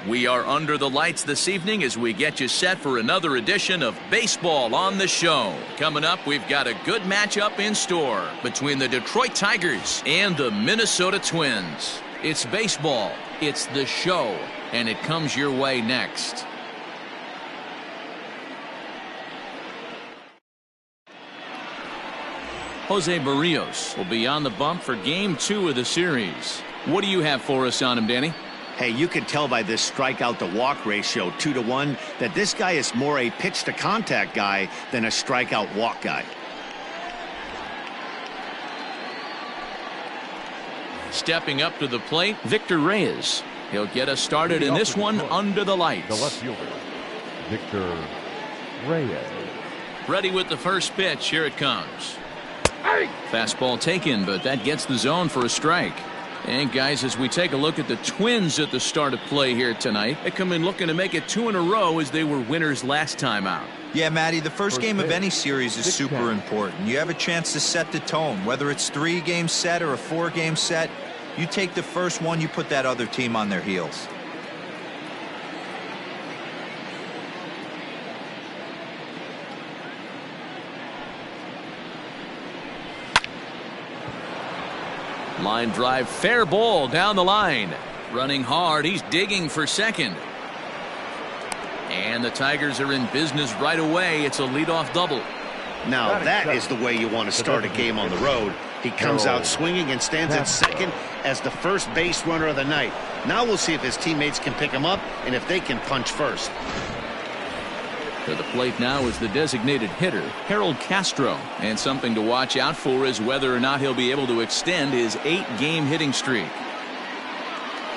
We are under the lights this evening as we get you set for another edition of Baseball on the Show. Coming up, we've got a good matchup in store between the Detroit Tigers and the Minnesota Twins. It's baseball, it's the show, and it comes your way next. Jose Berrios will be on the bump for Game 2 of the series. What do you have for us on him, Danny? Hey, you can tell by this strikeout to walk ratio 2-to-1 that this guy is more a pitch to contact guy than a strikeout walk guy. Stepping up to the plate, Victor Reyes. He'll get us started in this one under the lights. The left fielder, Victor Reyes. Ready with the first pitch. Here it comes. Fastball taken, but that gets the zone for a strike. And guys, as we take a look at the Twins at the start of play here tonight, they come in looking to make it 2 in a row as they were winners last time out. Yeah, Matty, the first game of any series is super important. You have a chance to set the tone, whether it's 3-game set or a 4-game set. You take the first one, you put that other team on their heels. Line drive, fair ball down the line. Running hard, he's digging for second. And the Tigers are in business right away. It's a leadoff double. Now that is the way you want to start a game on the road. He comes out swinging and stands at second as the first base runner of the night. Now we'll see if his teammates can pick him up and if they can punch first. To the plate now is the designated hitter, Harold Castro. And something to watch out for is whether or not he'll be able to extend his 8-game hitting streak.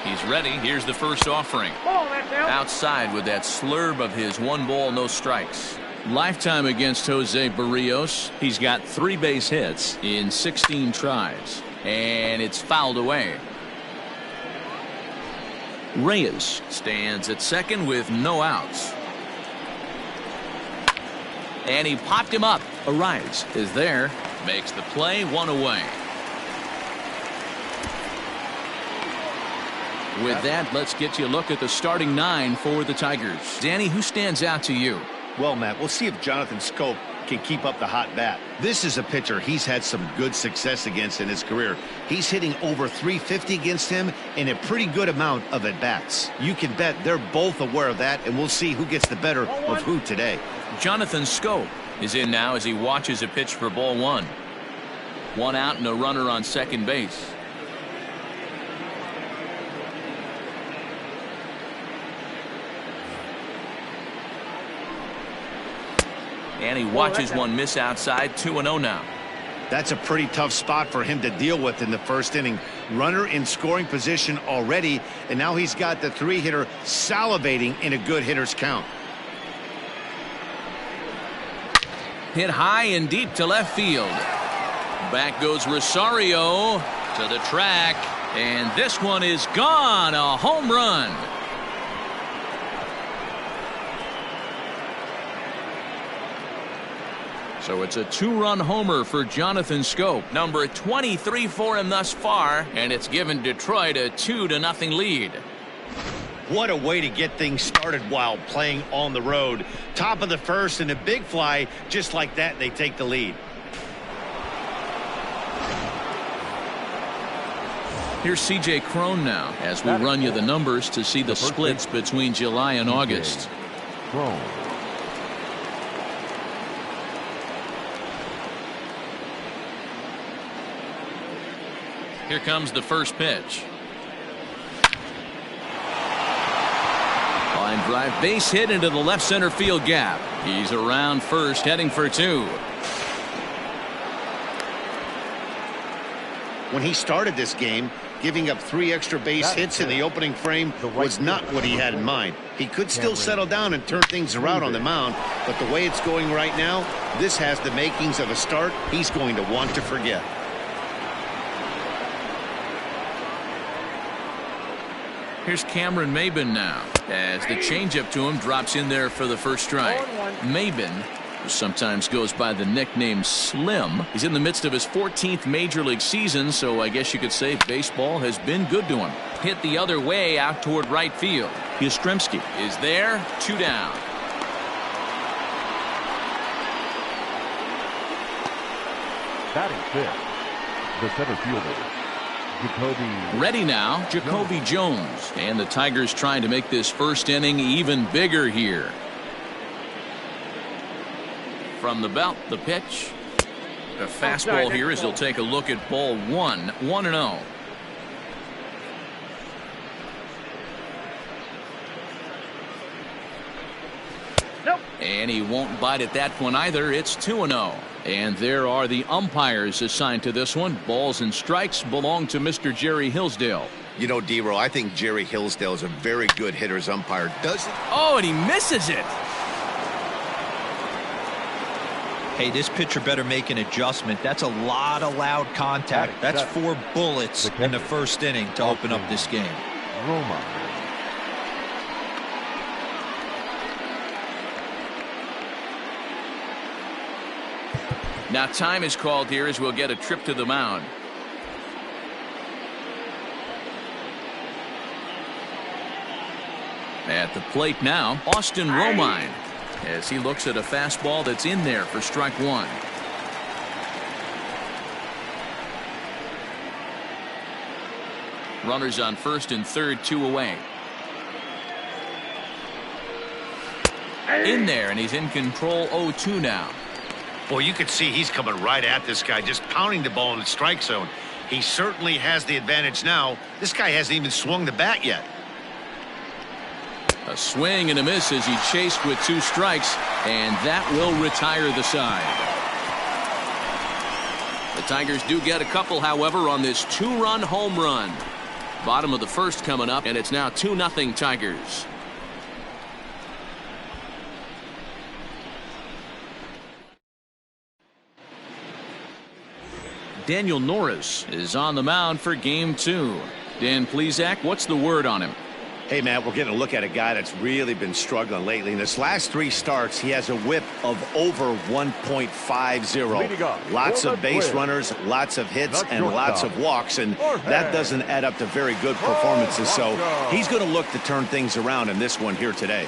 He's ready. Here's the first offering. Outside with that slurve of his 1 ball, no strikes. Lifetime against Jose Berrios. He's got 3 base hits in 16 tries. And it's fouled away. Reyes stands at second with no outs. And he popped him up. Arias is there. Makes the play, 1 away. With that, let's get you a look at the starting 9 for the Tigers. Danny, who stands out to you? Well, Matt, we'll see if Jonathan Schoop can keep up the hot bat. This is a pitcher he's had some good success against in his career. He's hitting over 350 against him in a pretty good amount of at-bats. You can bet they're both aware of that, and we'll see who gets the better of who today. Jonathan Schoop is in now as he watches a pitch for ball 1. 1 out and a runner on second base. And he watches one miss outside. 2-0 now. That's a pretty tough spot for him to deal with in the first inning. Runner in scoring position already, and now he's got the 3-hitter salivating in a good hitter's count. Hit high and deep to left field. Back goes Rosario to the track, and this one is gone. A home run. So it's a 2-run homer for Jonathan Schoop, number 23 for him thus far, and it's given Detroit a 2-0 lead. What a way to get things started while playing on the road. Top of the first and a big fly, just like that, they take the lead. Here's C.J. Cron now as we run you the numbers to see the splits between July and August. Here comes the first pitch. Line drive, base hit into the left center field gap. He's around first, heading for 2. When he started this game, giving up 3 extra base hits in the opening frame was not what he had in mind. He could still settle down and turn things around on the mound, but the way it's going right now, this has the makings of a start he's going to want to forget. Here's Cameron Maybin now as the changeup to him drops in there for the first strike. Maybin who sometimes goes by the nickname Slim. He's in the midst of his 14th major league season, so I guess you could say baseball has been good to him. Hit the other way out toward right field. Yastrzemski is there. 2 down. Batting fifth, the center fielder, Jacoby. Ready now, Jacoby Jones. And the Tigers trying to make this first inning even bigger here. From the belt, the pitch. A fastball here as he'll take a look at ball 1. 1-0. And he won't bite at that one either. It's 2-0. And there are the umpires assigned to this one. Balls and strikes belong to Mr. Jerry Hillsdale. You know, D-Row, I think Jerry Hillsdale is a very good hitter's umpire. Does it? Oh, and he misses it. Hey, this pitcher better make an adjustment. That's a lot of loud contact. That's 4 bullets in the first inning to open up this game. Roma. Now time is called here as we'll get a trip to the mound. At the plate now, Austin Romine, as he looks at a fastball that's in there for strike 1. Runners on first and third, 2 away. In there, and he's in control. 0-2 now. Boy, you could see he's coming right at this guy, just pounding the ball in the strike zone. He certainly has the advantage now. This guy hasn't even swung the bat yet. A swing and a miss as he chased with 2 strikes, and that will retire the side. The Tigers do get a couple, however, on this 2-run home run. Bottom of the first coming up, and it's now 2-0 Tigers. Daniel Norris is on the mound for game 2. Dan Plesac, what's the word on him? Hey, Matt, we're getting a look at a guy that's really been struggling lately. In his last 3 starts, he has a whip of over 1.50. Lots of base runners, lots of hits, and lots of walks, and that doesn't add up to very good performances. So he's going to look to turn things around in this one here today.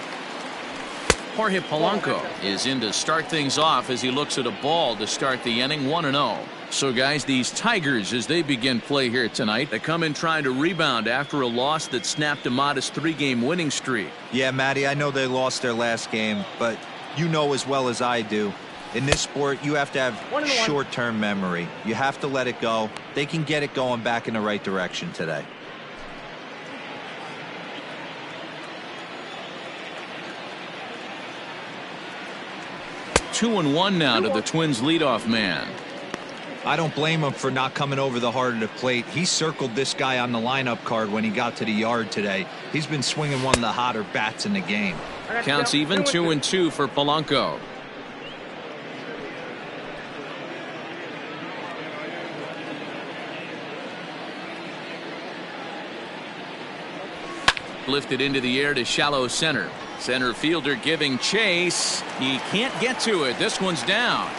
Jorge Polanco is in to start things off as he looks at a ball to start the inning. 1-0. So guys, these Tigers, as they begin play here tonight, they come in trying to rebound after a loss that snapped a modest 3-game winning streak. Yeah, Matty, I know they lost their last game, but you know as well as I do, in this sport you have to have short-term memory. You have to let it go. They can get it going back in the right direction today. Two and one now to the Twins leadoff man. I don't blame him for not coming over the heart of the plate. He circled this guy on the lineup card when he got to the yard today. He's been swinging one of the hotter bats in the game. Counts even. 2-2 for Polanco. Lifted into the air to shallow center. Center fielder giving chase. He can't get to it. This one's down.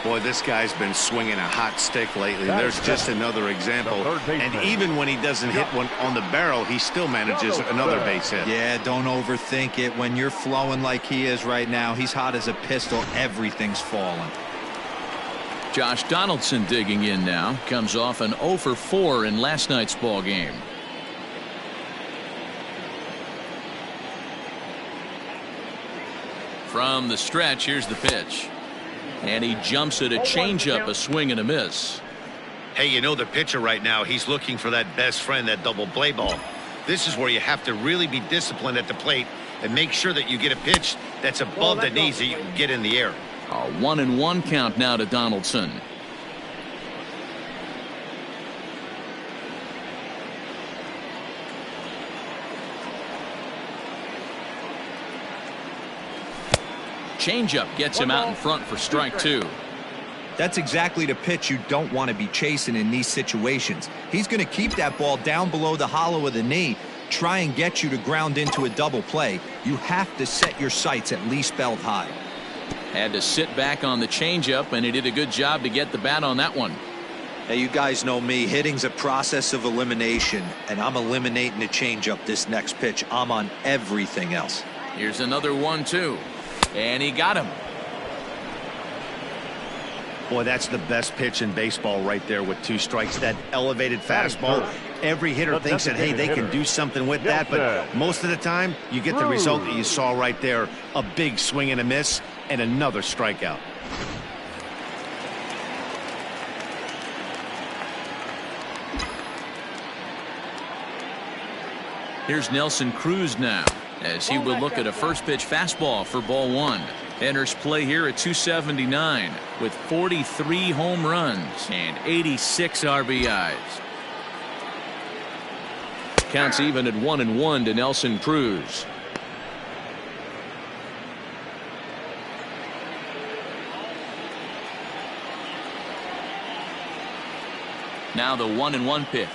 Boy, this guy's been swinging a hot stick lately. There's just another example. And even when he doesn't hit one on the barrel, he still manages another base hit. Yeah, don't overthink it. When you're flowing like he is right now, he's hot as a pistol. Everything's falling. Josh Donaldson digging in now. Comes off an 0 for 4 in last night's ball game. From the stretch, here's the pitch. And he jumps at a changeup, a swing and a miss. Hey, you know the pitcher right now, he's looking for that best friend, that double play ball. This is where you have to really be disciplined at the plate and make sure that you get a pitch that's above the knees that you can get in the air. A 1-1 count now to Donaldson. Changeup gets him out in front for strike 2. That's exactly the pitch you don't want to be chasing in these situations. He's going to keep that ball down below the hollow of the knee. try and get you to ground into a double play. You have to set your sights at least belt high. Had to sit back on the changeup, and he did a good job to get the bat on that one. Hey, you guys know me. Hitting's a process of elimination, and I'm eliminating the changeup this next pitch. I'm on everything else. Here's another 1-2, and he got him. Boy, that's the best pitch in baseball right there with 2 strikes. That elevated fastball. Every hitter thinks that, hey, they can do something with that, but most of the time, you get the result that you saw right there. A big swing and a miss, and another strikeout. Here's Nelson Cruz now, as he will look at a first pitch fastball for ball 1. Enters play here at 279 with 43 home runs and 86 RBIs. Counts even at 1-1 to Nelson Cruz. Now the 1-1 pitch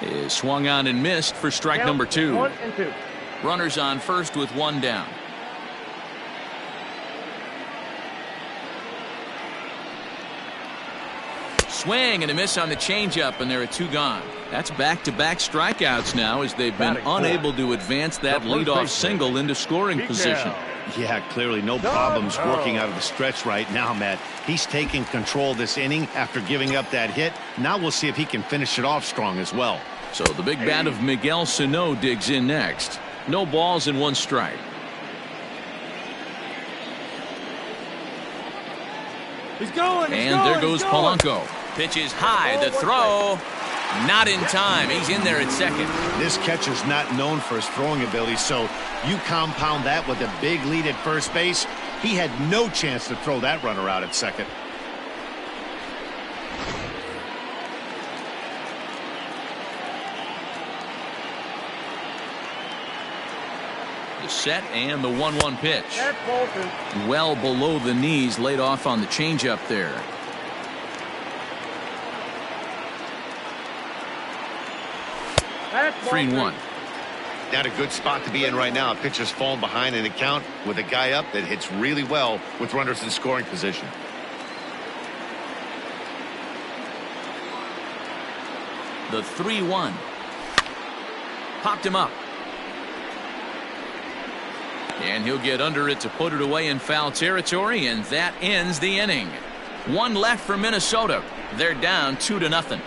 is swung on and missed for strike number 2. 1-2. Runners on first with 1 down. Swing and a miss on the changeup, and there are 2 gone. That's back-to-back strikeouts now, as they've been unable to advance that leadoff single into scoring position. Yeah, clearly no problems working out of the stretch right now, Matt. He's taking control of this inning after giving up that hit. Now we'll see if he can finish it off strong as well. So the big bat of Miguel Sano digs in next. No balls and 1 strike. He's going. And there goes Polanco. Pitch is high. The throw. Not in time. He's in there at second. This catcher's not known for his throwing ability, so you compound that with a big lead at first base. He had no chance to throw that runner out at second. The set and the 1-1 pitch. Well below the knees, laid off on the changeup there. That's 3-1. Not a good spot to be in right now. A pitcher's falling behind in the count with a guy up that hits really well with runners in scoring position. The 3-1. Popped him up. And he'll get under it to put it away in foul territory, and that ends the inning. 1 left for Minnesota. They're down 2-0.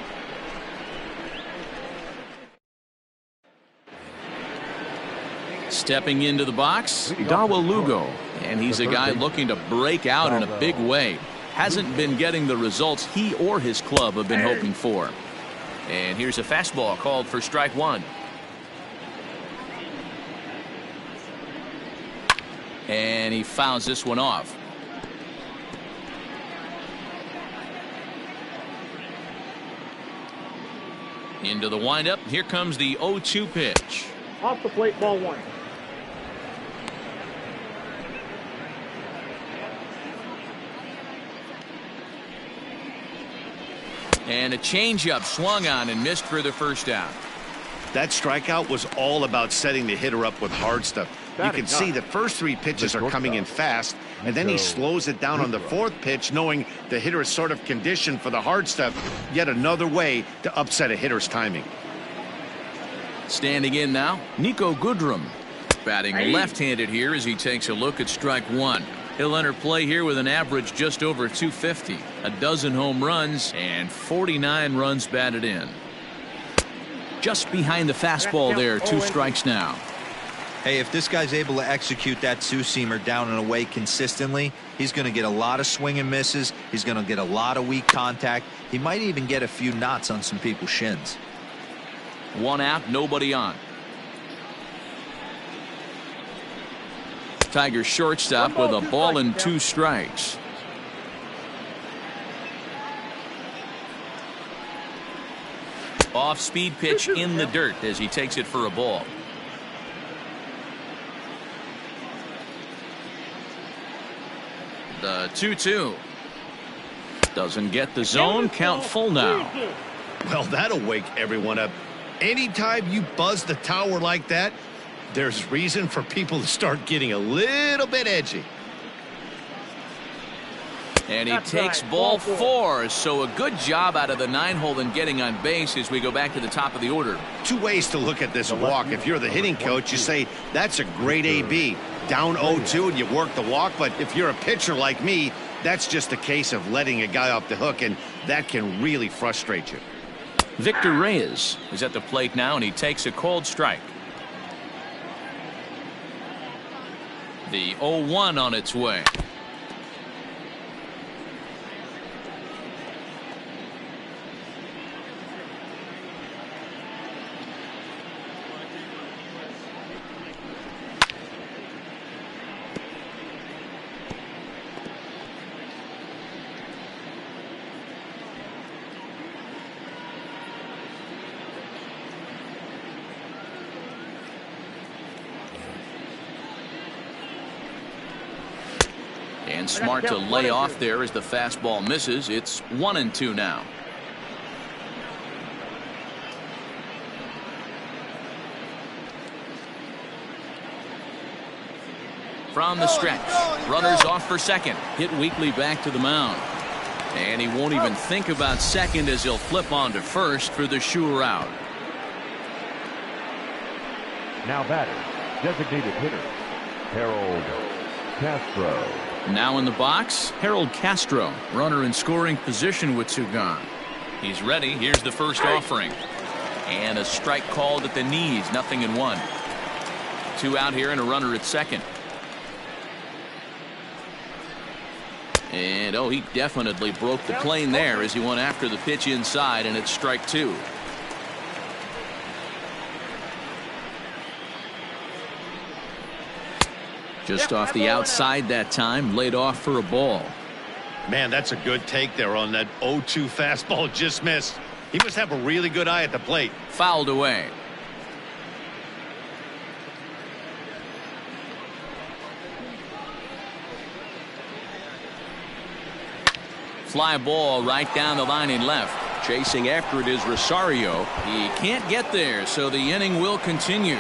Stepping into the box, Dawa Lugo, and he's a guy looking to break out in a big way. Hasn't been getting the results he or his club have been hoping for. And here's a fastball called for strike 1. And he fouls this one off. Into the windup. Here comes the 0-2 pitch. Off the plate, ball 1. And a changeup swung on and missed for the first out. That strikeout was all about setting the hitter up with hard stuff. You can see the first 3 pitches are coming in fast, and then he slows it down on the 4th pitch, knowing the hitter is sort of conditioned for the hard stuff. Yet another way to upset a hitter's timing. Standing in now, Nico Goodrum, batting left-handed here as he takes a look at strike 1. He'll enter play here with an average just over 250, a dozen home runs, and 49 runs batted in. Just behind the fastball there, 2 strikes now. Hey, if this guy's able to execute that 2-seamer down and away consistently, he's going to get a lot of swing and misses. He's going to get a lot of weak contact. He might even get a few knots on some people's shins. 1 out, nobody on. Tigers shortstop with a ball and 2 strikes. Off-speed pitch in the dirt as he takes it for a ball. The 2-2. Doesn't get the zone. Count full now. Well, that'll wake everyone up. Anytime you buzz the tower like that, there's reason for people to start getting a little bit edgy. And he takes ball 4. So a good job out of the 9-hole in getting on base as we go back to the top of the order. 2 ways to look at this walk. If you're the hitting coach, you say, that's a great AB. Down 0-2 and you work the walk. But if you're a pitcher like me, that's just a case of letting a guy off the hook, and that can really frustrate you. Victor Reyes is at the plate now, and he takes a cold strike. The 0-1 on its way. And smart to lay off there as the fastball misses. It's 1-2 now. From the stretch, runners off for second. Hit weakly back to the mound. And he won't even think about second as he'll flip on to first for the sure out. Now batter, designated hitter, Harold Castro. Now in the box, Harold Castro, runner in scoring position with 2 gone. He's ready. Here's the first offering. And a strike called at the knees, 0-1. 2 out here and a runner at second. And he definitely broke the plane there as he went after the pitch inside, and it's strike 2. Just off the outside that time, laid off for a ball. Man, that's a good take there on that 0-2 fastball just missed. He must have a really good eye at the plate. Fouled away. Fly ball right down the line and left. Chasing after it is Rosario. He can't get there, so the inning will continue.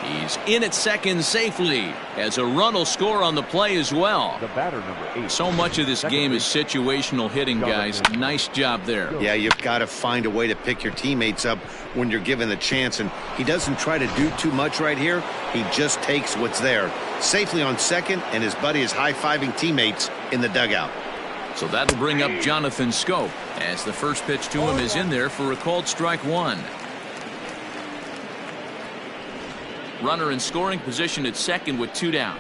He's in at second safely as a run will score on the play as well. The batter, number 8. So much of this game is situational hitting, guys. Nice job there. Yeah, you've got to find a way to pick your teammates up when you're given the chance, and he doesn't try to do too much right here. He just takes what's there. Safely on second, and his buddy is high-fiving teammates in the dugout. So that'll bring up Jonathan Schoop as the first pitch to him is in there for a called strike 1. Runner in scoring position at second with 2 down.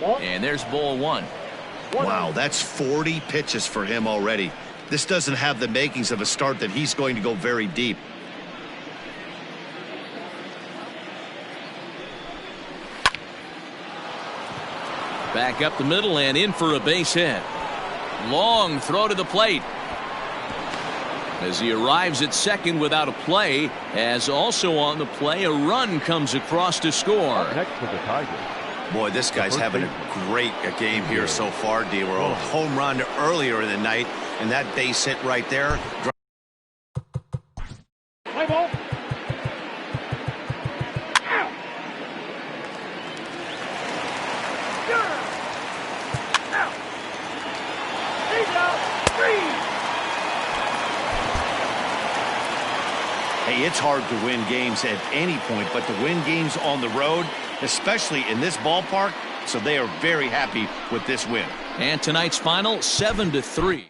And there's ball 1. Wow, that's 40 pitches for him already. This doesn't have the makings of a start that he's going to go very deep. Back up the middle and in for a base hit. Long throw to the plate. As he arrives at second without a play, as also on the play, a run comes across to score. Next for the Tigers. Boy, this guy's having a great game here so far, D-Roll. A home run earlier in the night, and that base hit right there. Play ball. Hey, it's hard to win games at any point, but to win games on the road, especially in this ballpark, so they are very happy with this win. And tonight's final, 7-3.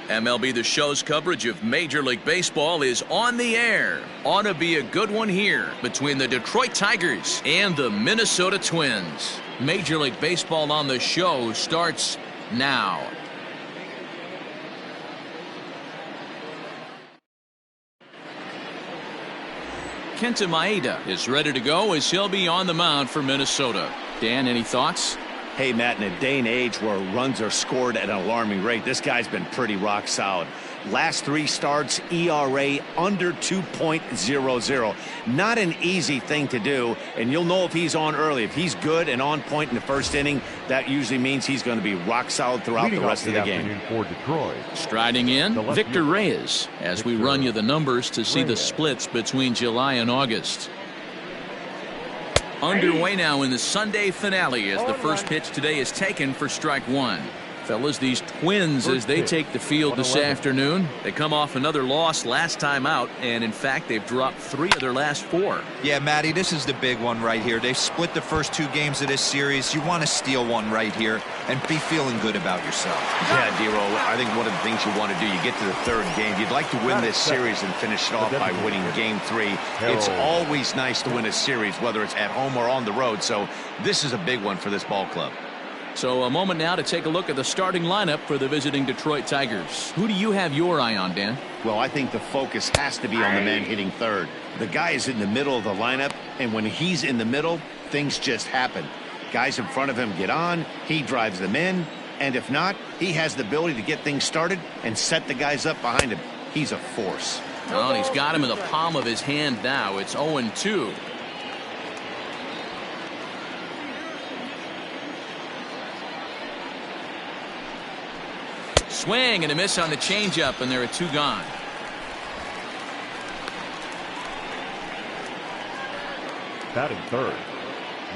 MLB The Show's coverage of Major League Baseball is on the air. Ought to be a good one here between the Detroit Tigers and the Minnesota Twins. Major League Baseball on the Show starts now. Kenta Maeda is ready to go as he'll be on the mound for Minnesota. Dan, any thoughts? Hey, Matt, in a day and age where runs are scored at an alarming rate, this guy's been pretty rock solid. Last 3 starts, ERA under 2.00. Not an easy thing to do, and you'll know if he's on early. If he's good and on point in the first inning, that usually means he's going to be rock solid throughout the rest of the game. For Detroit. Striding in, Victor Reyes, as we run you the numbers to see the splits between July and August. Underway now in the Sunday finale as the first pitch today is taken for strike 1. Fellas, these Twins, as they take the field this afternoon, they come off another loss last time out, and in fact they've dropped 3 of their last 4. Yeah, Matty, this is the big one right here. They've split the first 2 games of this series. You want to steal one right here and be feeling good about yourself. Yeah, Dero, I think one of the things you want to do, you get to the 3rd game, you'd like to win this series and finish it off by winning game 3. It's always nice to win a series, whether it's at home or on the road, so this is a big one for this ball club. So a moment now to take a look at the starting lineup for the visiting Detroit Tigers. Who do you have your eye on, Dan? Well, I think the focus has to be on the man hitting 3rd. The guy is in the middle of the lineup, and when he's in the middle, things just happen. Guys in front of him get on, he drives them in, and if not, he has the ability to get things started and set the guys up behind him. He's a force. Oh, and he's got him in the palm of his hand now. It's 0-2. Swing and a miss on the changeup, and there are 2 gone. Batting 3rd.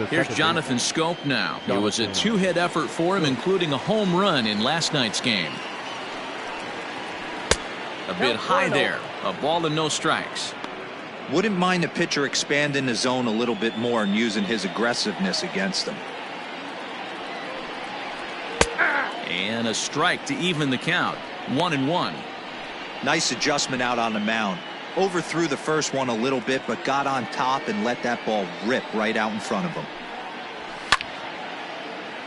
Here's Jonathan Scope now. It was a 2-hit effort for him, including a home run in last night's game. A bit high there. A ball and no strikes. Wouldn't mind the pitcher expanding the zone a little bit more and using his aggressiveness against them. And a strike to even the count. 1-1. Nice adjustment out on the mound. Overthrew the first one a little bit, but got on top and let that ball rip right out in front of him.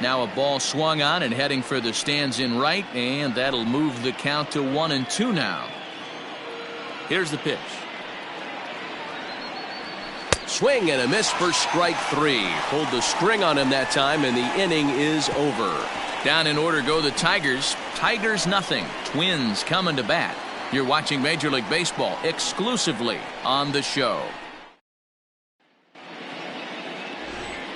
Now a ball swung on and heading for the stands in right, and that'll move the count to 1-2 now. Here's the pitch. Swing and a miss for strike 3. Pulled the string on him that time, and the inning is over. Down in order go the Tigers. Tigers nothing. Twins coming to bat. You're watching Major League Baseball exclusively on the Show.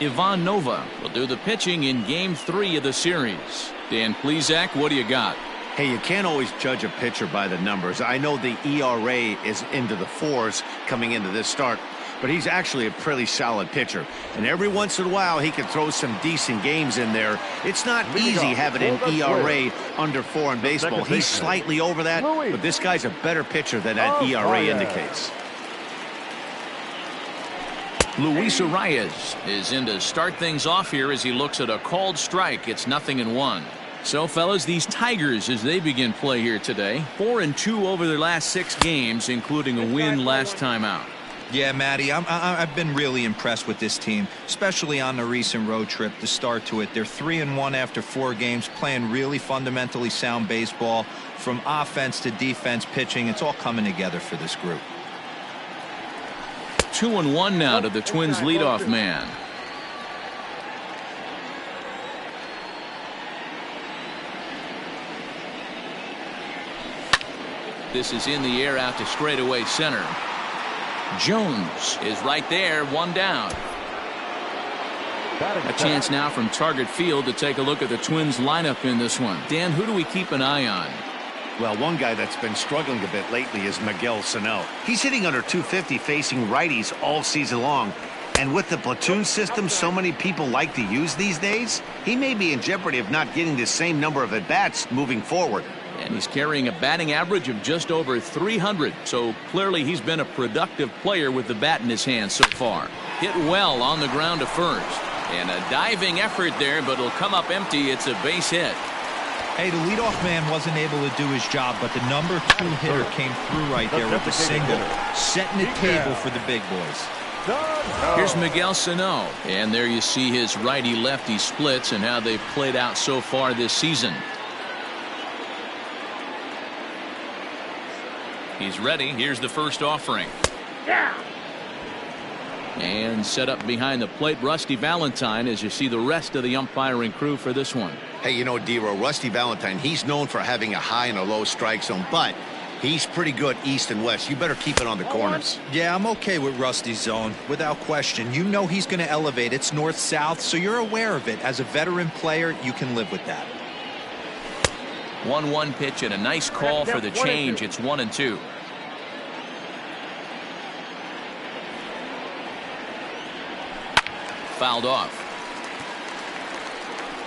Ivan Nova will do the pitching in Game 3 of the series. Dan Plesac, what do you got? Hey, you can't always judge a pitcher by the numbers. I know the ERA is into the 4s coming into this start, but he's actually a pretty solid pitcher. And every once in a while, he can throw some decent games in there. It's not easy having an ERA under 4 in baseball. He's slightly over that, but this guy's a better pitcher than that ERA indicates. Luis Arias is in to start things off here as he looks at a called strike. It's 0-1. So, fellas, these Tigers, as they begin play here today, 4-2 over their last 6 games, including a win last time out. Yeah, Matty, I've been really impressed with this team, especially on the recent road trip, the start to it. They're 3-1 after 4 games, playing really fundamentally sound baseball. From offense to defense, pitching, it's all coming together for this group. 2-1 now to the Twins leadoff man. This is in the air out to straightaway center. Jones is right there, 1 down. A chance now from target field to take a look at the Twins lineup in this one. Dan, who do we keep an eye on? Well, one guy that's been struggling a bit lately is Miguel Sano. He's hitting under 250 facing righties all season long. And with the platoon system so many people like to use these days, he may be in jeopardy of not getting the same number of at-bats moving forward. And he's carrying a batting average of just over 300. So clearly he's been a productive player with the bat in his hand so far. Hit well on the ground to first. And a diving effort there, but it'll come up empty. It's a base hit. Hey, the leadoff man wasn't able to do his job, but the number 2 hitter came through right there with the single, setting the table for the big boys. Here's Miguel Sano, and there you see his righty-lefty splits and how they've played out so far this season. He's ready. Here's the first offering. And set up behind the plate, Rusty Valentine, as you see the rest of the umpiring crew for this one. Hey, you know, D-Row, Rusty Valentine, he's known for having a high and a low strike zone, but he's pretty good east and west. You better keep it on the corners. Yeah, I'm okay with Rusty's zone, without question. You know he's going to elevate. It's north-south, so you're aware of it. As a veteran player, you can live with that. 1-1 pitch and a nice call for the change. It's 1-2. Fouled off.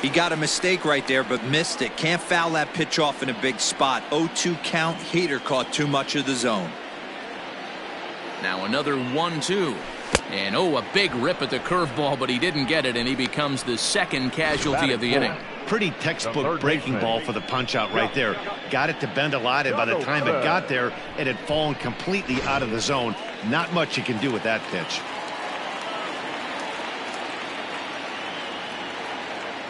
He got a mistake right there, but missed it. Can't foul that pitch off in a big spot. 0-2 count. Hader caught too much of the zone. Now another 1-2. And a big rip at the curveball, but he didn't get it, and he becomes the second casualty of the inning. Pretty textbook breaking ball for the punch out right there. Got it to bend a lot, and by the time it got there, it had fallen completely out of the zone. Not much you can do with that pitch.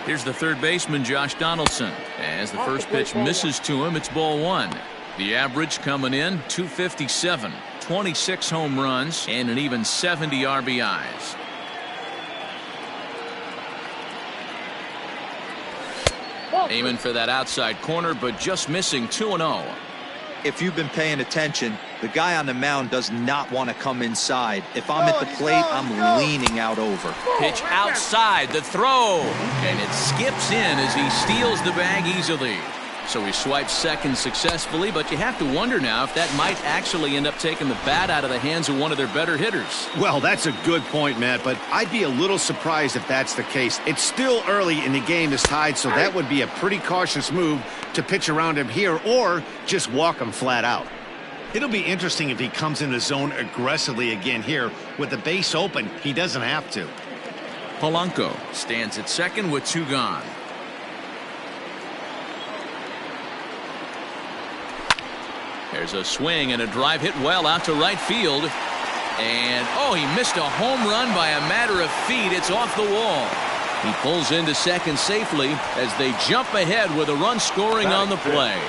Here's the third baseman, Josh Donaldson. As the first pitch misses to him, it's ball 1. The average coming in, 257. 26 home runs and an even 70 RBIs. Aiming for that outside corner, but just missing 2-0. If you've been paying attention, the guy on the mound does not want to come inside. If I'm at the plate, I'm leaning out over. Pitch outside, the throw, and it skips in as he steals the bag easily. So he swipes second successfully, but you have to wonder now if that might actually end up taking the bat out of the hands of one of their better hitters. Well, that's a good point, Matt, but I'd be a little surprised if that's the case. It's still early and the game is tied, so that would be a pretty cautious move to pitch around him here or just walk him flat out. It'll be interesting if he comes in the zone aggressively again here. With the base open, he doesn't have to. Polanco stands at second with 2 gone. There's a swing and a drive hit well out to right field. And, he missed a home run by a matter of feet. It's off the wall. He pulls into second safely as they jump ahead with a run scoring on the play.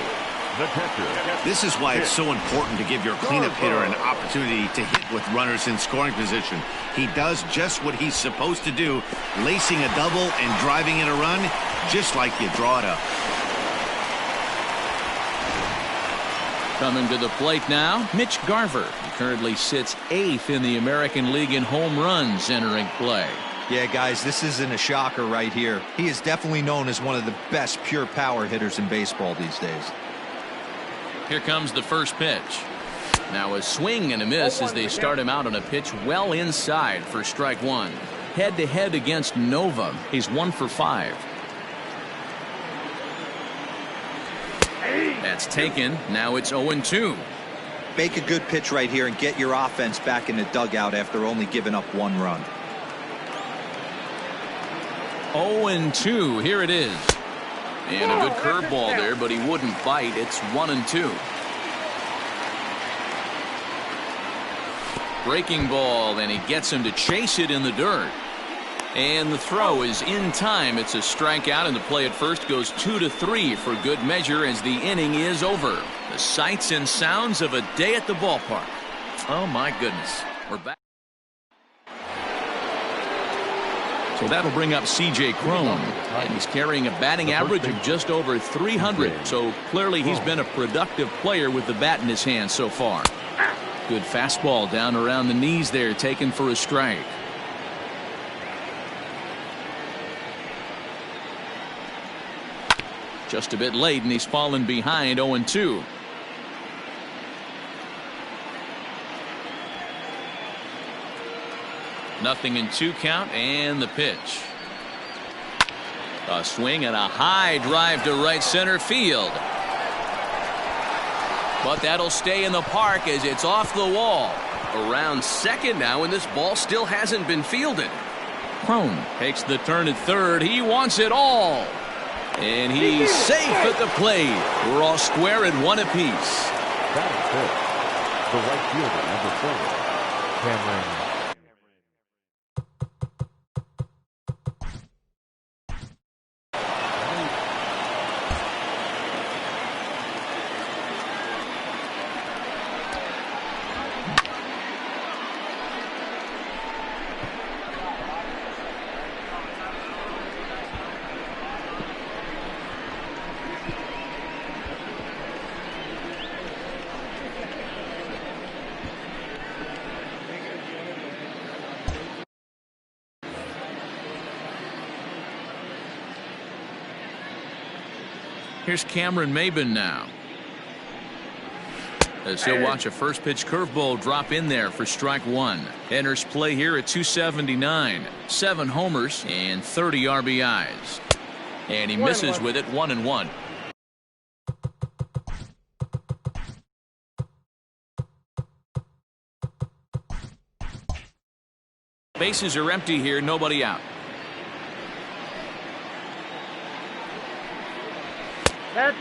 This is why it's so important to give your cleanup hitter an opportunity to hit with runners in scoring position. He does just what he's supposed to do, lacing a double and driving in a run, just like you draw it up. Coming to the plate now, Mitch Garver. He currently sits 8th in the American League in home runs entering play. Yeah, guys, this isn't a shocker right here. He is definitely known as one of the best pure power hitters in baseball these days. Here comes the first pitch. Now a swing and a miss as they start him out on a pitch well inside for strike 1. Head-to-head against Nova. He's 1 for 5. That's taken. Now it's 0-2. Make a good pitch right here and get your offense back in the dugout after only giving up 1 run. 0-2. Here it is. And a good curveball there, but he wouldn't bite. It's 1-2. Breaking ball, and he gets him to chase it in the dirt. And the throw is in time. It's a strikeout, and the play at first goes 2-3 for good measure as the inning is over. The sights and sounds of a day at the ballpark. Oh, my goodness. We're back. So that'll bring up C.J. Cron, and he's carrying a batting average of just over 300. So clearly he's been a productive player with the bat in his hand so far. Good fastball down around the knees there, taken for a strike. Just a bit late, and he's fallen behind 0-2. Nothing in 2 count, and the pitch. A swing and a high drive to right center field. But that'll stay in the park as it's off the wall. Around second now, and this ball still hasn't been fielded. Cron takes the turn at third. He wants it all. And he's safe at the plate. We're all square at one apiece. Batting fifth, the right fielder, number 4, Cameron. Here's Cameron Maben now, as he'll watch a first pitch curveball drop in there for strike 1. Enters play here at 279, 7 homers and 30 RBIs, and he misses with it. 1-1. Bases are empty here, nobody out.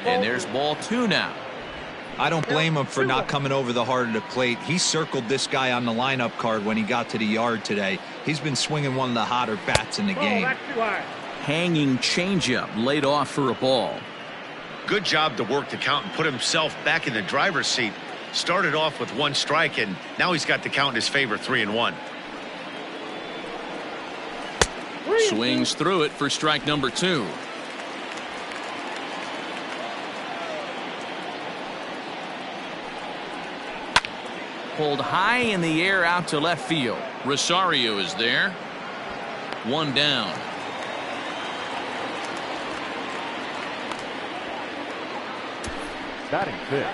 And there's ball 2 now. I don't blame him for not coming over the heart of the plate. He circled this guy on the lineup card when he got to the yard today. He's been swinging one of the hotter bats in the game. Hanging changeup laid off for a ball. Good job to work the count and put himself back in the driver's seat. Started off with 1 strike, and now he's got the count in his favor, 3-1. Swings through it for strike number 2. Pulled high in the air out to left field. Rosario is there. 1 down. Batting fifth,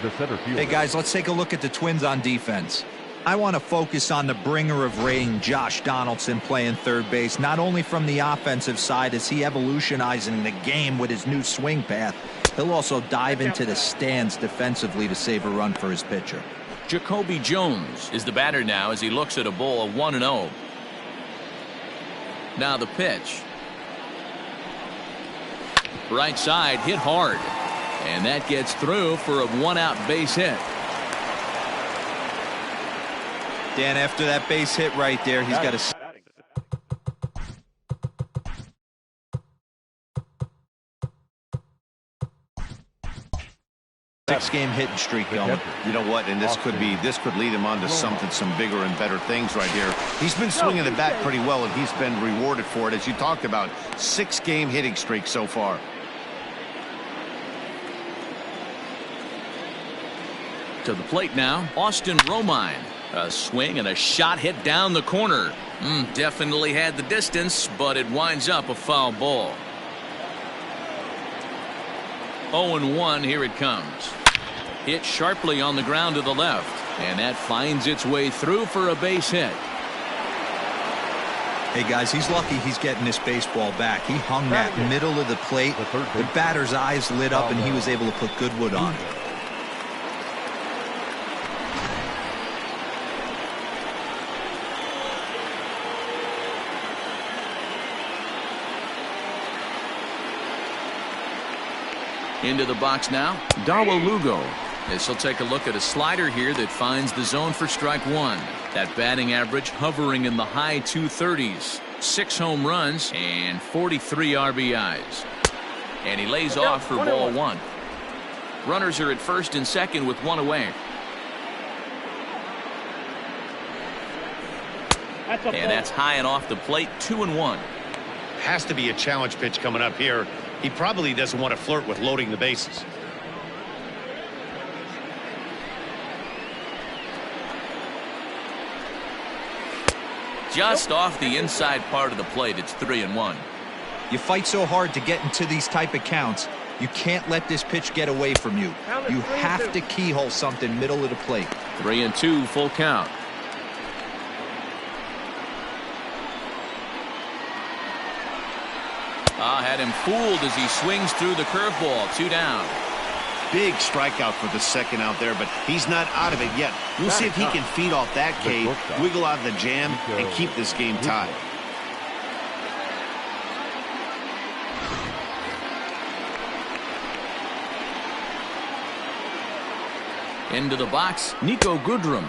the center fielder. Hey guys, let's take a look at the Twins on defense. I want to focus on the bringer of rain, Josh Donaldson, playing third base. Not only from the offensive side is he evolutionizing the game with his new swing path, he'll also dive into the stands defensively to save a run for his pitcher. Jacoby Jones is the batter now as he looks at a ball of 1-0. Now the pitch. Right side hit hard, and that gets through for a 1-out base hit. Dan, after that base hit right there, he's got a 6-game hitting streak going. You know what? And this could lead him on to some bigger and better things right here. He's been swinging the bat pretty well, and he's been rewarded for it, as you talked about. 6-game hitting streak so far. To the plate now, Austin Romine. A swing and a shot hit down the corner. Definitely had the distance, but it winds up a foul ball. 0-1, here it comes. Hit sharply on the ground to the left, and that finds its way through for a base hit. Hey guys, he's lucky he's getting this baseball back. He hung that middle of the plate. The batter's eyes lit up, and he was able to put Goodwood on. Into the box now, Darwin Lugo. As he'll take a look at a slider here that finds the zone for strike 1. That batting average hovering in the high 230s. 6 home runs and 43 RBIs. And he lays off for ball 1. Runners are at first and second with 1 away. And that's high and off the plate. 2-1. Has to be a challenge pitch coming up here. He probably doesn't want to flirt with loading the bases. Just off the inside part of the plate. It's 3-1. You fight so hard to get into these type of counts. You can't let this pitch get away from you. You have to keyhole something middle of the plate. 3-2, full count. Had him fooled as he swings through the curveball. 2 down. Big strikeout for the second out there, but he's not out of it yet. We'll see if he can feed off that K, wiggle out of the jam, and keep this game tied. Into the box, Nico Goodrum.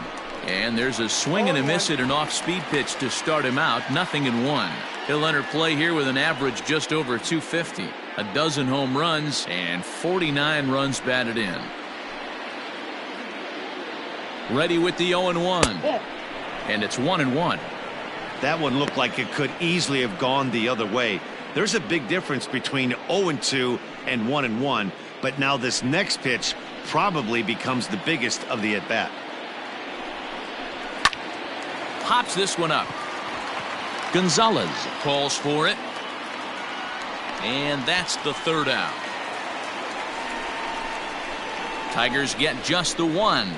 And there's a swing and a miss at an off-speed pitch to start him out. 0-1. He'll enter play here with an average just over 250. A dozen home runs and 49 runs batted in. Ready with the 0-1. And it's 1-1. That one looked like it could easily have gone the other way. There's a big difference between 0-2 and 1-1. But now this next pitch probably becomes the biggest of the at-bat. Pops this one up. Gonzalez calls for it. And that's the third out. Tigers get just the one.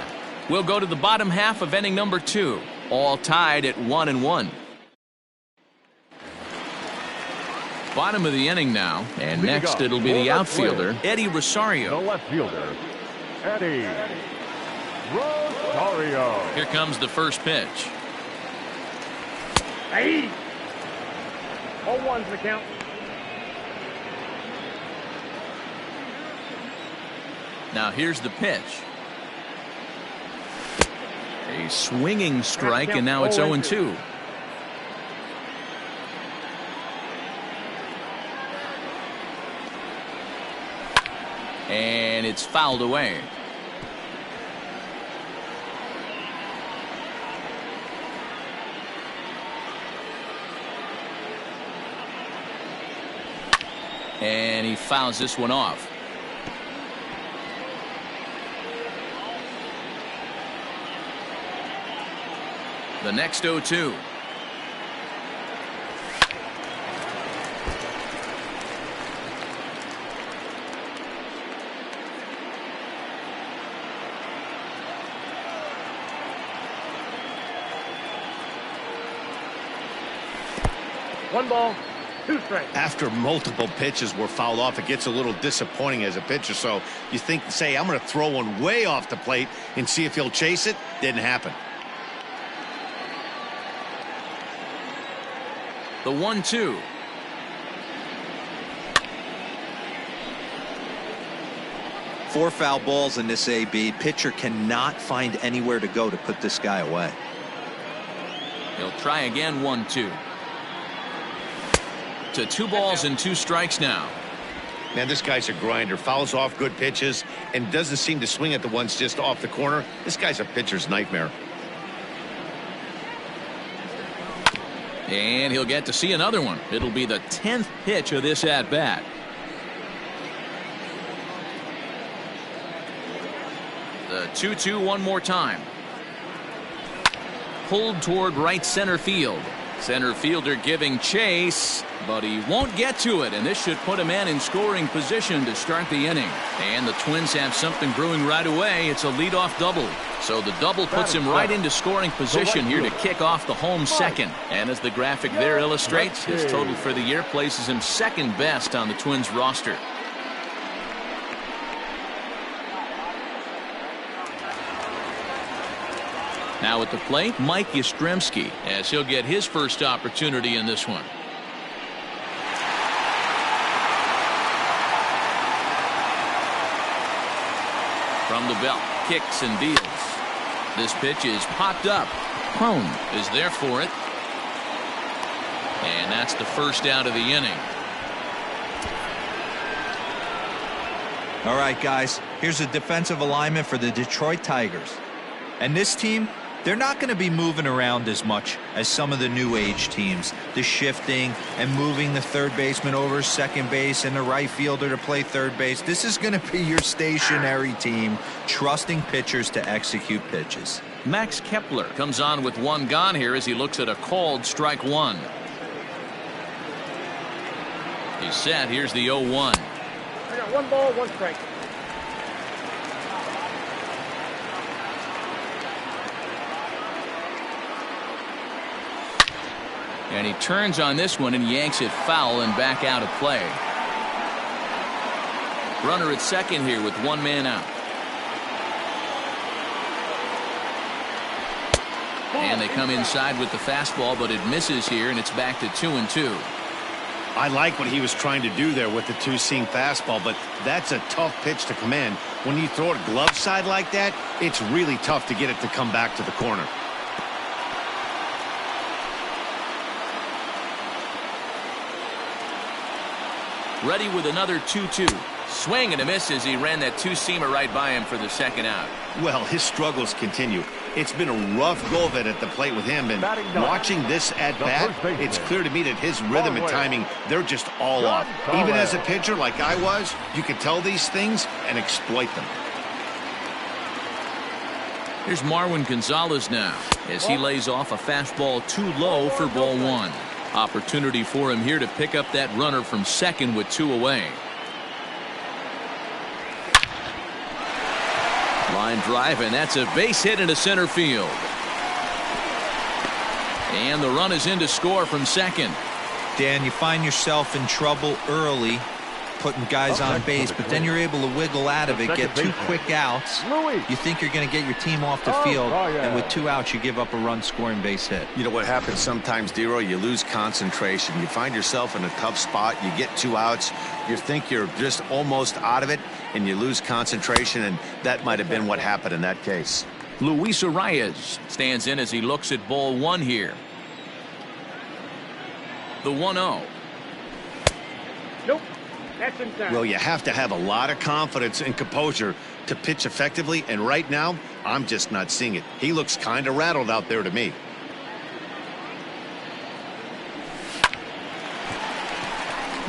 We'll go to the bottom half of inning number 2. All tied at 1-1. Bottom of the inning now. And next it'll be the outfielder, Eddie Rosario. The left fielder, Eddie Rosario. Here comes the first pitch. Hey! 0-1's the count. Now here's the pitch. A swinging strike, and now it's 0-2. And it's fouled away. And he fouls this one off. The next 0-2. One ball, 2 strikes. After multiple pitches were fouled off, it gets a little disappointing as a pitcher. So you think, say, I'm going to throw one way off the plate and see if he'll chase it. Didn't happen. The 1-2. Four foul balls in this AB. Pitcher cannot find anywhere to go to put this guy away. He'll try again. 1-2. To 2 balls and 2 strikes now. Man, this guy's a grinder. Fouls off good pitches and doesn't seem to swing at the ones just off the corner. This guy's a pitcher's nightmare. And he'll get to see another one. It'll be the 10th pitch of this at-bat. The 2-2 one more time. Pulled toward right center field. Center fielder giving chase, but he won't get to it, and this should put a man in scoring position to start the inning. And the Twins have something brewing right away. It's a leadoff double. So the double puts him right into scoring position here to kick off the home second. And as the graphic there illustrates, his total for the year places him second best on the Twins roster. Now at the plate, Mike Yastrzemski, as he'll get his first opportunity in this one. From the belt, kicks and deals. This pitch is popped up. Crone is there for it. And that's the first out of the inning. All right, guys, here's a defensive alignment for the Detroit Tigers. And this team, they're not going to be moving around as much as some of the new age teams. The shifting and moving the third baseman over second base and the right fielder to play third base. This is going to be your stationary team, trusting pitchers to execute pitches. Max Kepler comes on with one gone here as he looks at a called strike one. He's set. Here's the 0-1. I got 1 ball, 1 strike. And he turns on this one and yanks it foul and back out of play. Runner at second here with 1 man out. And they come inside with the fastball, but it misses here, and it's back to 2-2. I like what he was trying to do there with the two-seam fastball, but that's a tough pitch to command. When you throw it glove side like that, it's really tough to get it to come back to the corner. Ready with another 2-2. Swing and a miss as he ran that two-seamer right by him for the second out. Well, his struggles continue. It's been a rough go of it at the plate with him, and watching this at-bat, it's clear to me that his rhythm and timing, they're just all off. Even as a pitcher like I was, you could tell these things and exploit them. Here's Marwin Gonzalez now as he lays off a fastball too low for ball one. Opportunity for him here to pick up that runner from second with two away. Line drive, and that's a base hit into center field. And the run is in to score from second. Dan, you find yourself in trouble early putting guys on base, but then you're able to wiggle out of it, get two quick outs. You think you're going to get your team off the field, and with two outs you give up a run scoring base hit. You know what happens sometimes, Dero? You lose concentration. You find yourself in a tough spot. You get two outs. You think you're just almost out of it, and you lose concentration, and that might have been what happened in that case. Luis Arias stands in as he looks at ball one here. The 1-0. Nope. That's inside. Well, you have to have a lot of confidence and composure to pitch effectively, and right now, I'm just not seeing it. He looks kind of rattled out there to me.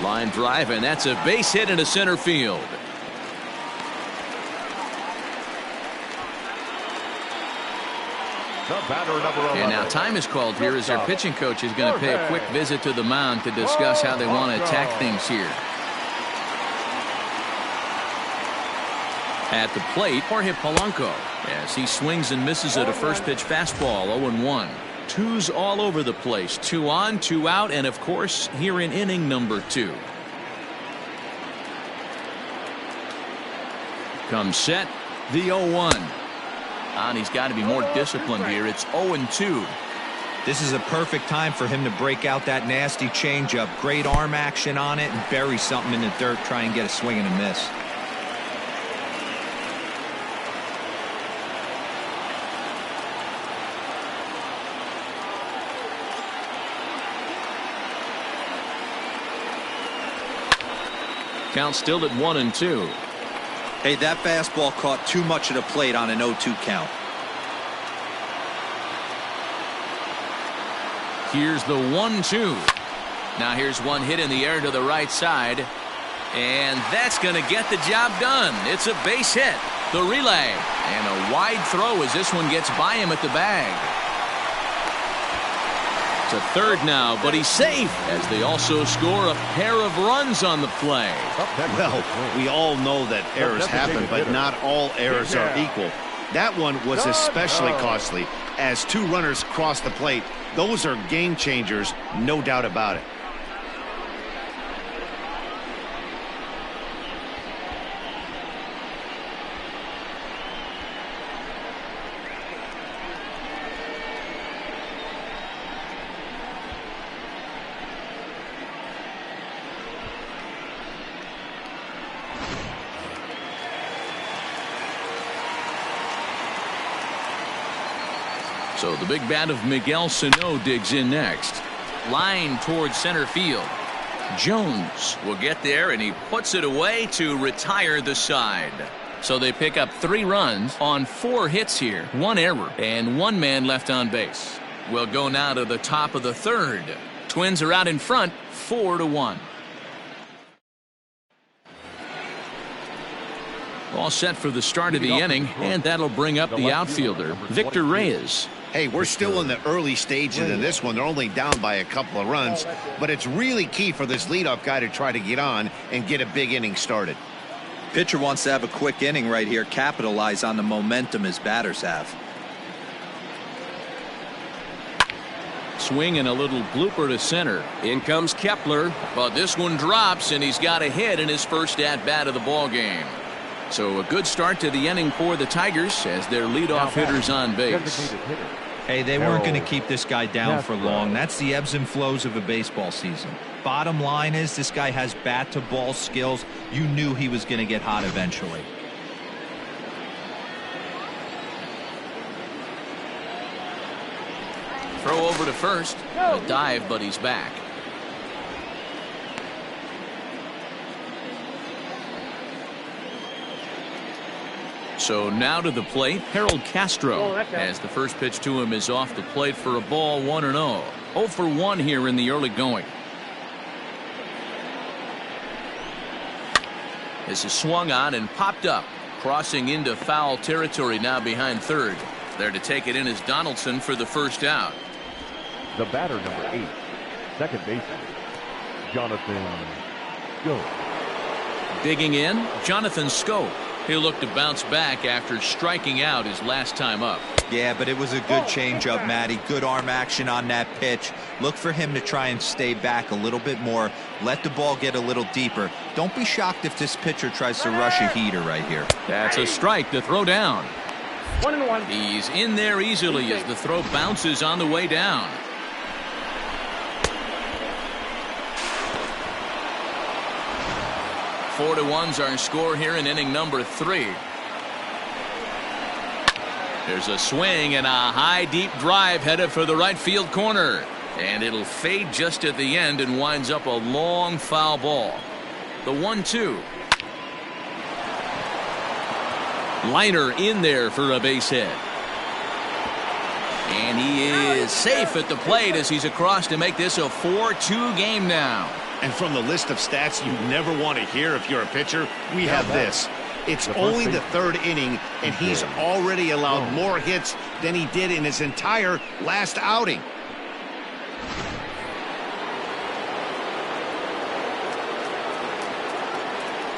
Line drive, and that's a base hit into center field. And now time is called here as our pitching coach is going to pay a quick visit to the mound to discuss how they want to attack things here. At the plate, Jorge Polanco as he swings and misses at a first pitch fastball. 0-1. Twos all over the place. 2 on, 2 out, and of course here in inning number 2. Comes set, the 0-1. And he's got to be more disciplined here. It's 0-2. This is a perfect time for him to break out that nasty changeup. Great arm action on it and bury something in the dirt, try and get a swing and a miss. Count still at 1-2. Hey, that fastball caught too much of the plate on an 0-2 count. Here's the 1-2. Now here's one hit in the air to the right side. And that's going to get the job done. It's a base hit. The relay. And a wide throw as this one gets by him at the bag. To third now, but he's safe as they also score a pair of runs on the play. Well, we all know that errors happen, but not all errors are equal. That one was especially costly. As two runners cross the plate, those are game changers, no doubt about it. So the big bat of Miguel Sano digs in next. Line towards center field. Jones will get there, and he puts it away to retire the side. So they pick up 3 runs on 4 hits here. 1 error and 1 man left on base. We'll go now to the top of the third. Twins are out in front 4-1. All set for the start of the inning, and that'll bring up the outfielder, Victor Reyes. Hey, we're still in the early stages of this one. They're only down by a couple of runs, but it's really key for this leadoff guy to try to get on and get a big inning started. Pitcher wants to have a quick inning right here, capitalize on the momentum his batters have. Swing and a little blooper to center. In comes Kepler, but this one drops, and he's got a hit in his first at-bat of the ball game. So a good start to the inning for the Tigers as their leadoff hitters on base. Hey, they weren't going to keep this guy down for long. That's the ebbs and flows of a baseball season. Bottom line is this guy has bat-to-ball skills. You knew he was going to get hot eventually. Throw over to first. A dive, but he's back. So now to the plate, Harold Castro, as the first pitch to him is off the plate for a ball, 1-0. 0 for 1 here in the early going. This is swung on and popped up, crossing into foul territory now behind third. There to take it in is Donaldson for the first out. The batter, number 8, second baseman, Jonathan Schoop. Digging in, Jonathan Schoop. He'll look to bounce back after striking out his last time up. Yeah, but it was a good changeup, Matty. Good arm action on that pitch. Look for him to try and stay back a little bit more. Let the ball get a little deeper. Don't be shocked if this pitcher tries to rush a heater right here. That's a strike to throw down. 1-1. He's in there easily as the throw bounces on the way down. Four to 1's our score here in inning number 3. There's a swing and a high deep drive headed for the right field corner, and it'll fade just at the end and winds up a long foul ball. The 1-2. Liner in there for a base hit, and he is safe at the plate as he's across to make this a 4-2 game now. And from the list of stats you never want to hear if you're a pitcher, we have this. It's only the third inning, and he's already allowed more hits than he did in his entire last outing.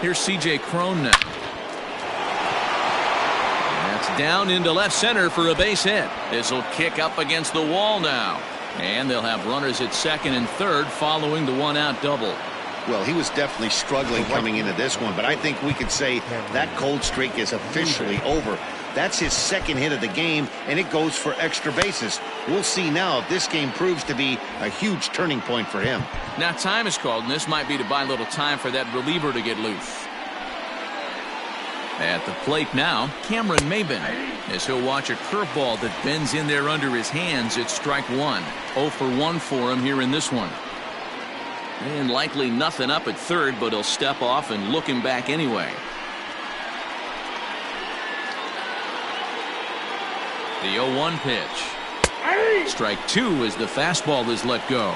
Here's C.J. Cron now. That's down into left center for a base hit. This will kick up against the wall now. And they'll have runners at second and third following the one-out double. Well, he was definitely struggling coming into this one, but I think we could say that cold streak is officially over. That's his second hit of the game, and it goes for extra bases. We'll see now if this game proves to be a huge turning point for him. Now time is called, and this might be to buy a little time for that reliever to get loose. At the plate now, Cameron Maben, as he'll watch a curveball that bends in there under his hands. It's strike 1. 0 for 1 for him here in this one. And likely nothing up at third, but he'll step off and look him back anyway. The 0-1 pitch. Strike 2 as the fastball is let go.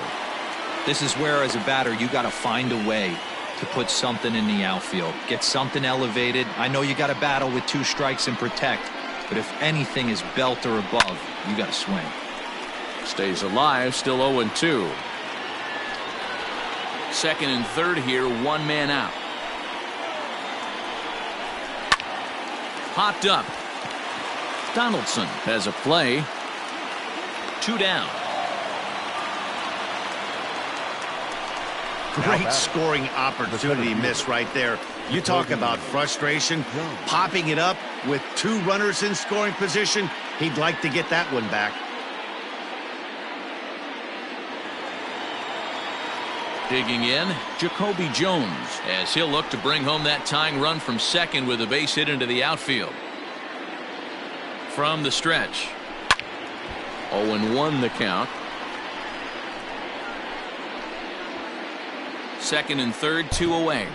This is where, as a batter, you got to find a way to put something in the outfield. Get something elevated. I know you got to battle with 2 strikes and protect, but if anything is belt or above, you got to swing. Stays alive, still 0-2. Second and third here, 1 man out. Popped up. Donaldson has a play. 2 down. Great scoring opportunity miss right there. You talk about frustration, popping it up with 2 runners in scoring position. He'd like to get that one back. Digging in, Jacoby Jones, as he'll look to bring home that tying run from second with a base hit into the outfield. From the stretch, 0-1 the count. Second and third, 2 away.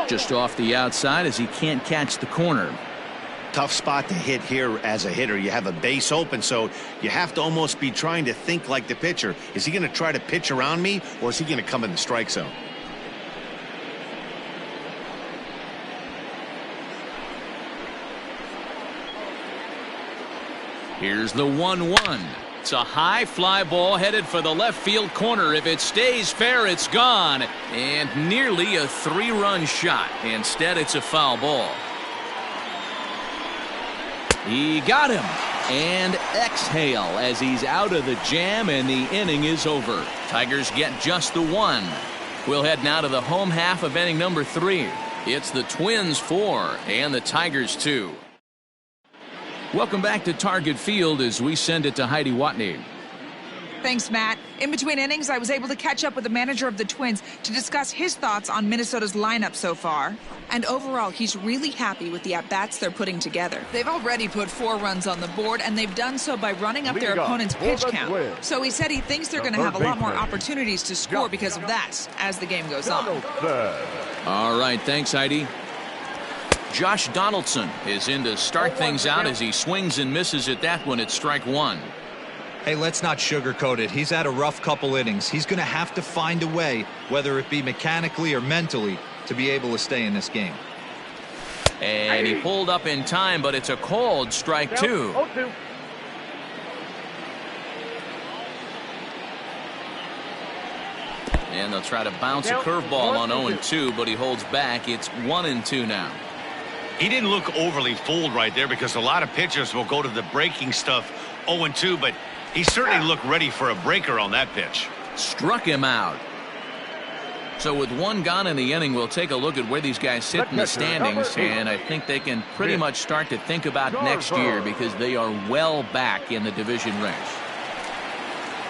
Just off the outside as he can't catch the corner. Tough spot to hit here as a hitter. You have a base open, so you have to almost be trying to think like the pitcher. Is he going to try to pitch around me, or is he going to come in the strike zone? Here's the 1-1. It's a high fly ball headed for the left field corner. If it stays fair, it's gone. And nearly a 3-run shot. Instead, it's a foul ball. He got him. And exhale as he's out of the jam, and the inning is over. Tigers get just the 1. We'll head now to the home half of inning number 3. It's the Twins 4 and the Tigers 2. Welcome back to Target Field as we send it to Heidi Watney. Thanks, Matt. In between innings, I was able to catch up with the manager of the Twins to discuss his thoughts on Minnesota's lineup so far. And overall, he's really happy with the at-bats they're putting together. They've already put 4 runs on the board, and they've done so by running up their opponent's pitch count. So he said he thinks they're going to have a lot more opportunities to score because of that as the game goes on. All right, thanks, Heidi. Josh Donaldson is in to start things out as he swings and misses at that one at strike 1. Hey, let's not sugarcoat it. He's had a rough couple innings. He's going to have to find a way, whether it be mechanically or mentally, to be able to stay in this game. And he pulled up in time, but it's a called strike 2. And they'll try to bounce a curveball on 0-2, but he holds back. It's 1-2 now. He didn't look overly fooled right there because a lot of pitchers will go to the breaking stuff 0-2, but he certainly looked ready for a breaker on that pitch. Struck him out. So with 1 gone in the inning, we'll take a look at where these guys sit in the standings, and I think they can pretty much start to think about next year because they are well back in the division race.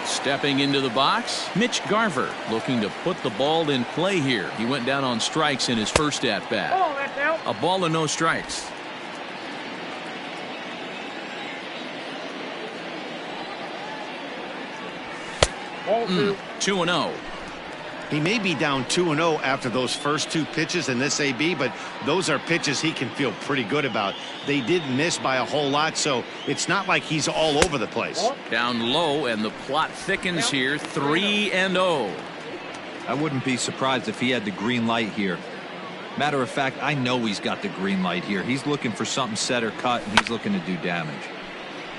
Stepping into the box, Mitch Garver looking to put the ball in play here. He went down on strikes in his first at-bat. A ball and no strikes. Ball 2. 2-0. He may be down 2-0 after those first 2 pitches in this AB, but those are pitches he can feel pretty good about. They did miss by a whole lot, so it's not like he's all over the place. Down low, and the plot thickens here. 3-0. I wouldn't be surprised if he had the green light here. Matter of fact, I know he's got the green light here. He's looking for something set or cut, and he's looking to do damage.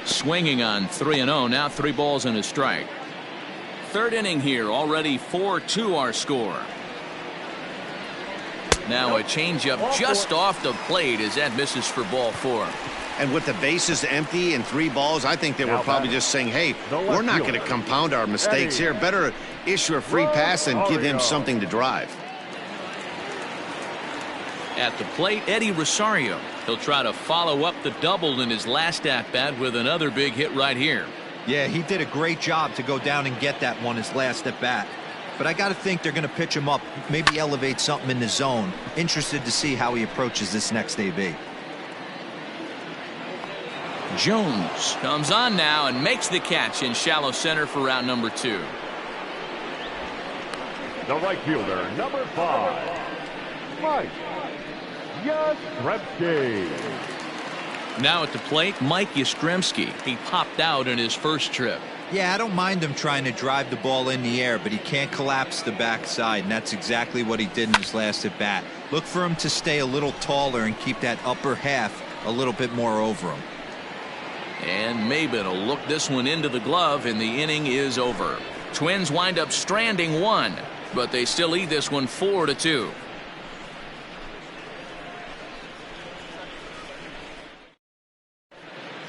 Swinging on 3-0. Now 3 balls and a strike. Third inning here, already 4-2 our score. Now a changeup just off the plate as that misses for ball 4. And with the bases empty and 3 balls, I think they were probably just saying, hey, we're not going to compound our mistakes here. Better issue a free pass and give him something to drive. At the plate, Eddie Rosario. He'll try to follow up the double in his last at-bat with another big hit right here. Yeah, he did a great job to go down and get that one his last at bat. But I got to think they're going to pitch him up, maybe elevate something in the zone. Interested to see how he approaches this next AB. Jones comes on now and makes the catch in shallow center for round number 2. The right fielder, number 5, Mike Yastrzemski. Now at the plate, Mike Yastrzemski. He popped out in his first trip. Yeah, I don't mind him trying to drive the ball in the air, but he can't collapse the backside, and that's exactly what he did in his last at bat. Look for him to stay a little taller and keep that upper half a little bit more over him. And Maben will look this one into the glove, and the inning is over. Twins wind up stranding 1, but they still lead this one 4-2.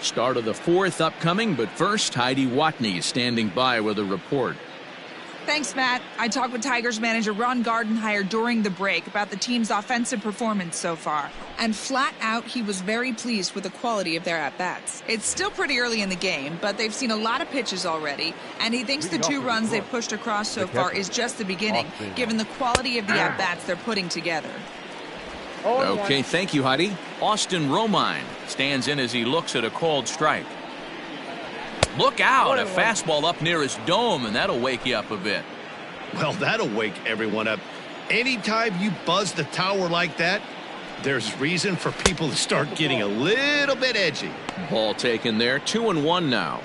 Start of the 4th upcoming, but first, Heidi Watney standing by with a report. Thanks, Matt. I talked with Tigers manager Ron Gardenhire during the break about the team's offensive performance so far. And flat out, he was very pleased with the quality of their at-bats. It's still pretty early in the game, but they've seen a lot of pitches already, and he thinks the 2 runs they've pushed across so far is just the beginning, given the quality of the at-bats they're putting together. Okay, thank you, Heidi. Austin Romine stands in as he looks at a called strike. Look out, a fastball up near his dome, and that'll wake you up a bit. Well, that'll wake everyone up. Anytime you buzz the tower like that, there's reason for people to start getting a little bit edgy. Ball taken there, 2-1 now.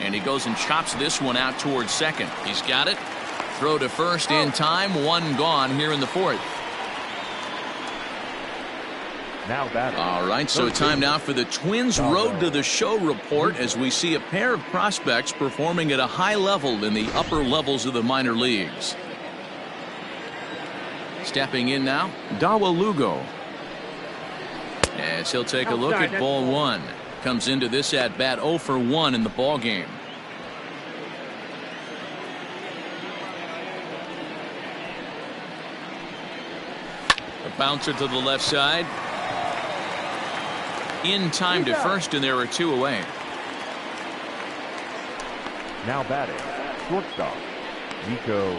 And he goes and chops this one out towards second. He's got it. Throw to first in time. 1 gone here in the 4th. Now batting. All right, so time now for the Twins Road to the Show report as we see a pair of prospects performing at a high level in the upper levels of the minor leagues. Stepping in now, Dawa Lugo. As he'll take a look at ball one. Comes into this at bat 0 for 1 in the ball game. A bouncer to the left side. In time to first, and there are 2 away. Now batting, shortstop, Nico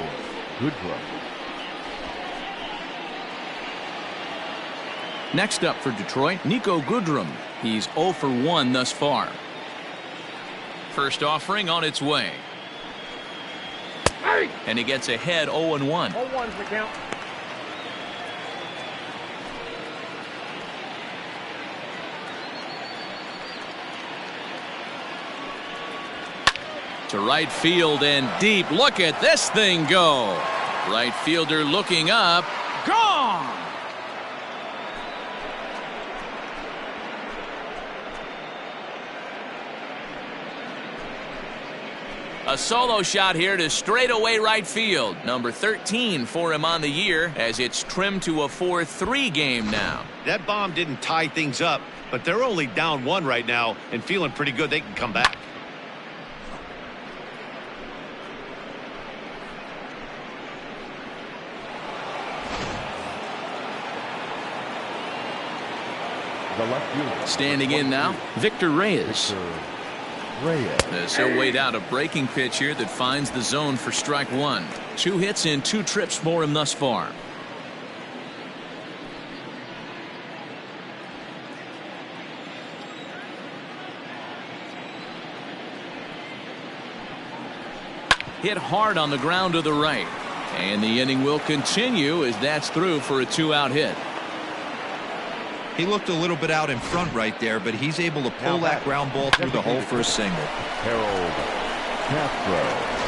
Goodrum. Next up for Detroit, Nico Goodrum. He's 0 for 1 thus far. First offering on its way. And he gets ahead 0-1. 0-1's the count. To right field and deep. Look at this thing go. Right fielder looking up. Gone. A solo shot here to straightaway right field. Number 13 for him on the year as it's trimmed to a 4-3 game now. That bomb didn't tie things up, but they're only down 1 right now and feeling pretty good they can come back. The left fielder. Standing in now, Victor Reyes. As he'll wait out a breaking pitch here that finds the zone for strike 1. 2 hits in 2 trips for him thus far. Hit hard on the ground to the right. And the inning will continue as that's through for a 2-out hit. He looked a little bit out in front right there, but he's able to pull that ground ball through the hole for a single. Harold Castro.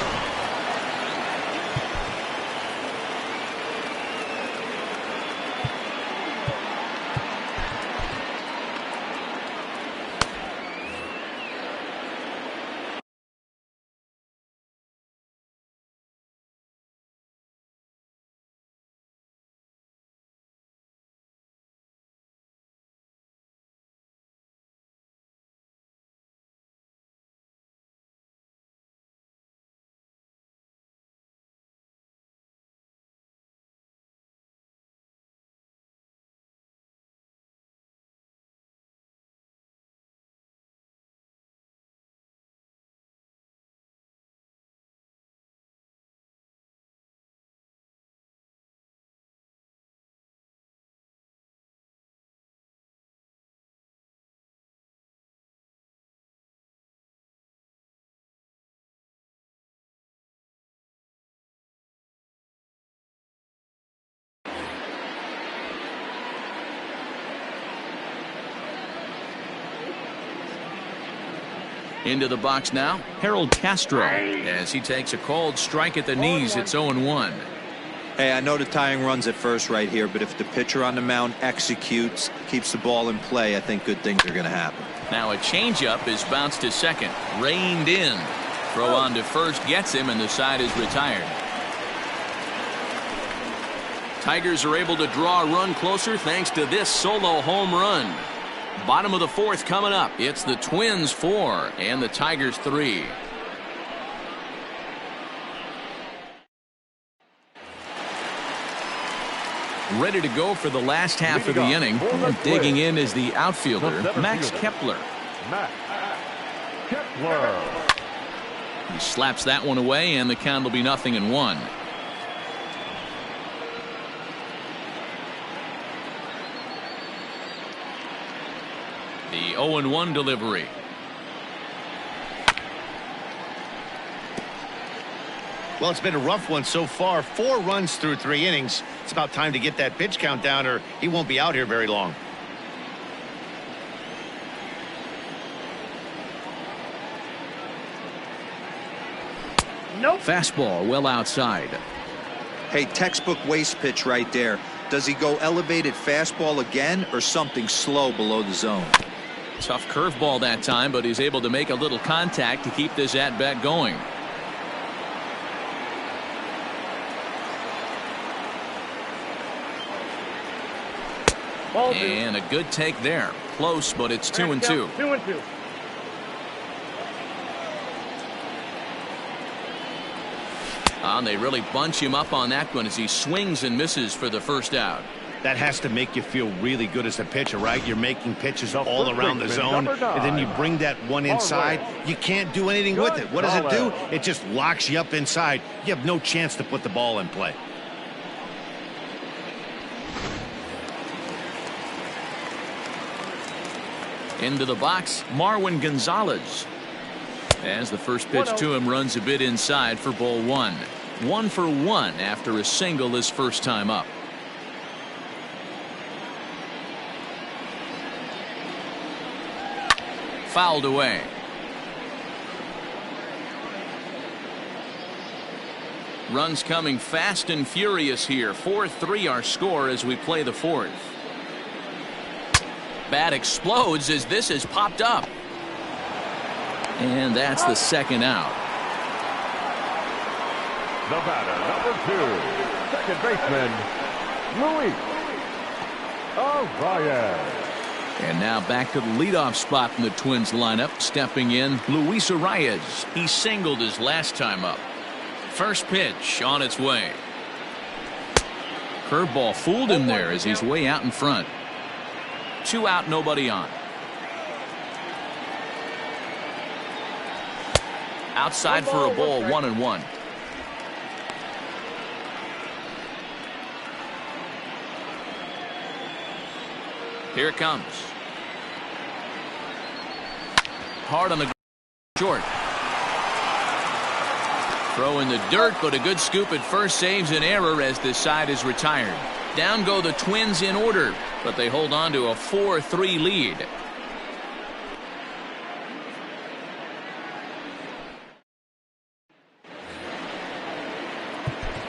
Into the box now, Harold Castro. As he takes a called strike at the knees, it's 0-1. Hey, I know the tying runs at first right here, but if the pitcher on the mound executes, keeps the ball in play, I think good things are going to happen. Now a changeup is bounced to second, reined in. Throw on to first gets him, and the side is retired. Tigers are able to draw a run closer thanks to this solo home run. Bottom of the 4th coming up. It's the Twins 4 and the Tigers 3. Ready to go for the last half of the inning. Digging in is the outfielder, Max Kepler. He slaps that one away, and the count will be 0-1. The 0-1 delivery. Well, it's been a rough one so far. 4 runs through 3 innings. It's about time to get that pitch count down, or he won't be out here very long. Nope. Fastball well outside. Hey, textbook waste pitch right there. Does he go elevated fastball again or something slow below the zone? Tough curveball that time, but he's able to make a little contact to keep this at-bat going. Ball 2. And a good take there. Close, but it's 2-2. 2-2. They really bunch him up on that one as he swings and misses for the first out. That has to make you feel really good as a pitcher, right? You're making pitches all around the zone, and then you bring that one inside. You can't do anything with it. What does it do? It just locks you up inside. You have no chance to put the ball in play. Into the box, Marwin Gonzalez. As the first pitch to him runs a bit inside for ball 1. 1 for 1 after a single his first time up. Fouled away. Runs coming fast and furious here. 4-3 our score as we play the 4th. Bat explodes as this has popped up. And that's the second out. The batter, number 2, second baseman, Luis Arias. And now back to the leadoff spot in the Twins lineup. Stepping in, Luis Arias. He singled his last time up. First pitch on its way. Curveball fooled him there as he's way out in front. 2 out, nobody on. Outside for a ball, 1-1. Here it comes. Hard on the short. Throw in the dirt, but a good scoop at first saves an error as this side is retired. Down go the Twins in order, but they hold on to a 4-3 lead.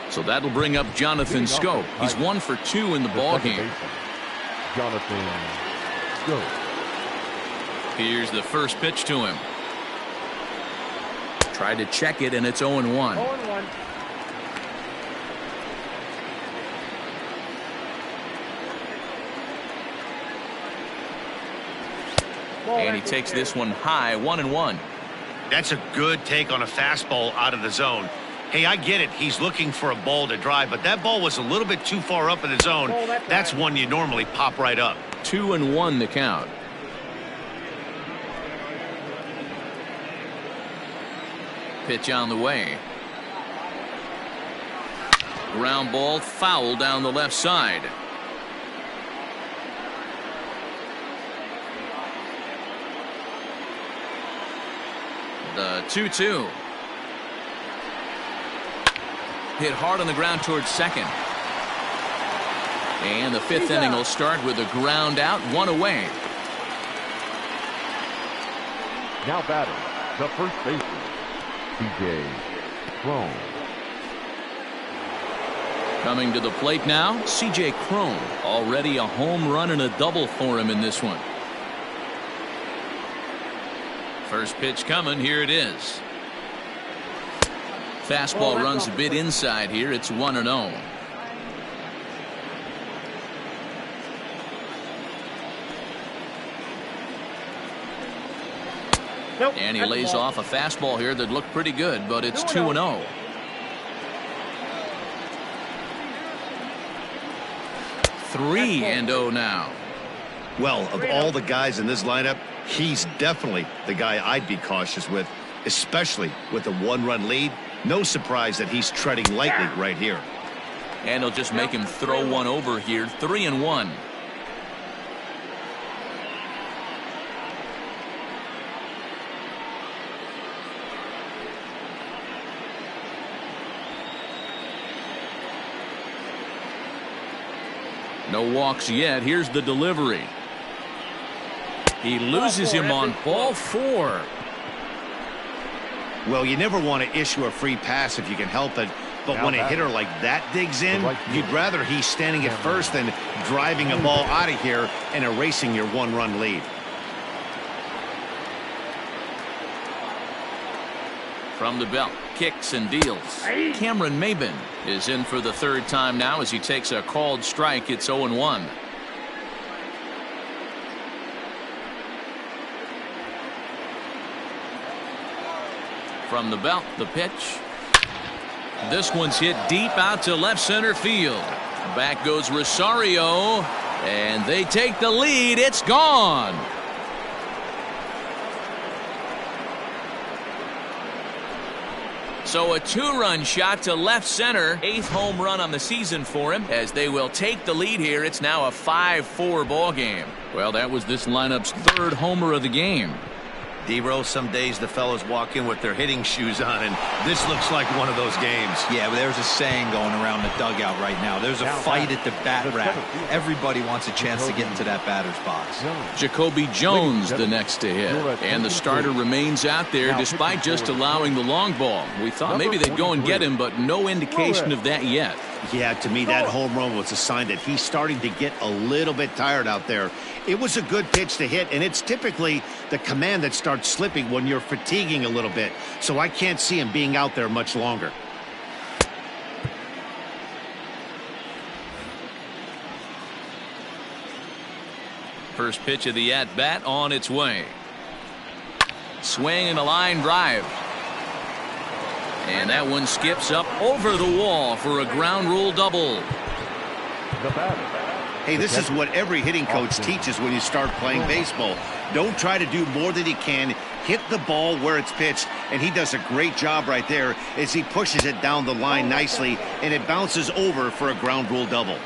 So that'll bring up Jonathan Schoop. He's 1 for 2 in the ball game. Jonathan Schoop. Here's the first pitch to him. Tried to check it, and it's 0-1. 0-1. And he takes this one high, 1-1. That's a good take on a fastball out of the zone. Hey, I get it. He's looking for a ball to drive, but that ball was a little bit too far up in the zone. That's one you normally pop right up. 2-1 the count. Pitch on the way. Ground ball foul down the left side. The 2-2. Hit hard on the ground towards second. And the 5th inning will start with a ground out, 1 away. Now batting, the first baseman, C.J. Cron. Coming to the plate now, C.J. Cron. Already a home run and a double for him in this one. First pitch coming, here it is. Fastball runs a bit inside here. It's 1-0. And he lays off a fastball here that looked pretty good, but it's 2-0. Three and 0 now. Well, of all the guys in this lineup, he's definitely the guy I'd be cautious with, especially with a 1-run lead. No surprise that he's treading lightly right here. And he'll just make him throw one over here. 3-1. No walks yet. Here's the delivery. He loses him on ball 4. Well, you never want to issue a free pass if you can help it. But when a hitter like that digs in, you'd rather he's standing at first than driving a ball out of here and erasing your 1-run lead. From the belt, kicks and deals. Cameron Maben is in for the 3rd time now as he takes a called strike. It's 0-1. From the belt, the pitch. This one's hit deep out to left center field. Back goes Rosario, and they take the lead. It's gone. So a 2-run shot to left center. 8th home run on the season for him as they will take the lead here. It's now a 5-4 ball game. Well, that was this lineup's 3rd homer of the game. D-Rose, some days the fellas walk in with their hitting shoes on, and this looks like one of those games. Yeah, but there's a saying going around the dugout right now. There's a fight at the bat rack. Everybody wants a chance to get into that batter's box. Jacoby Jones the next to hit, and the starter remains out there despite just allowing the long ball. We thought maybe they'd go and get him, but no indication of that yet. Yeah, to me that home run was a sign that he's starting to get a little bit tired out there. It was a good pitch to hit, and it's typically the command that starts slipping when you're fatiguing a little bit. So I can't see him being out there much longer. First pitch of the at-bat on its way. Swing and a line drive. And that one skips up over the wall for a ground rule double. Hey, this is what every hitting coach teaches when you start playing baseball. Don't try to do more than you can. Hit the ball where it's pitched, and he does a great job right there as he pushes it down the line nicely, and it bounces over for a ground rule double.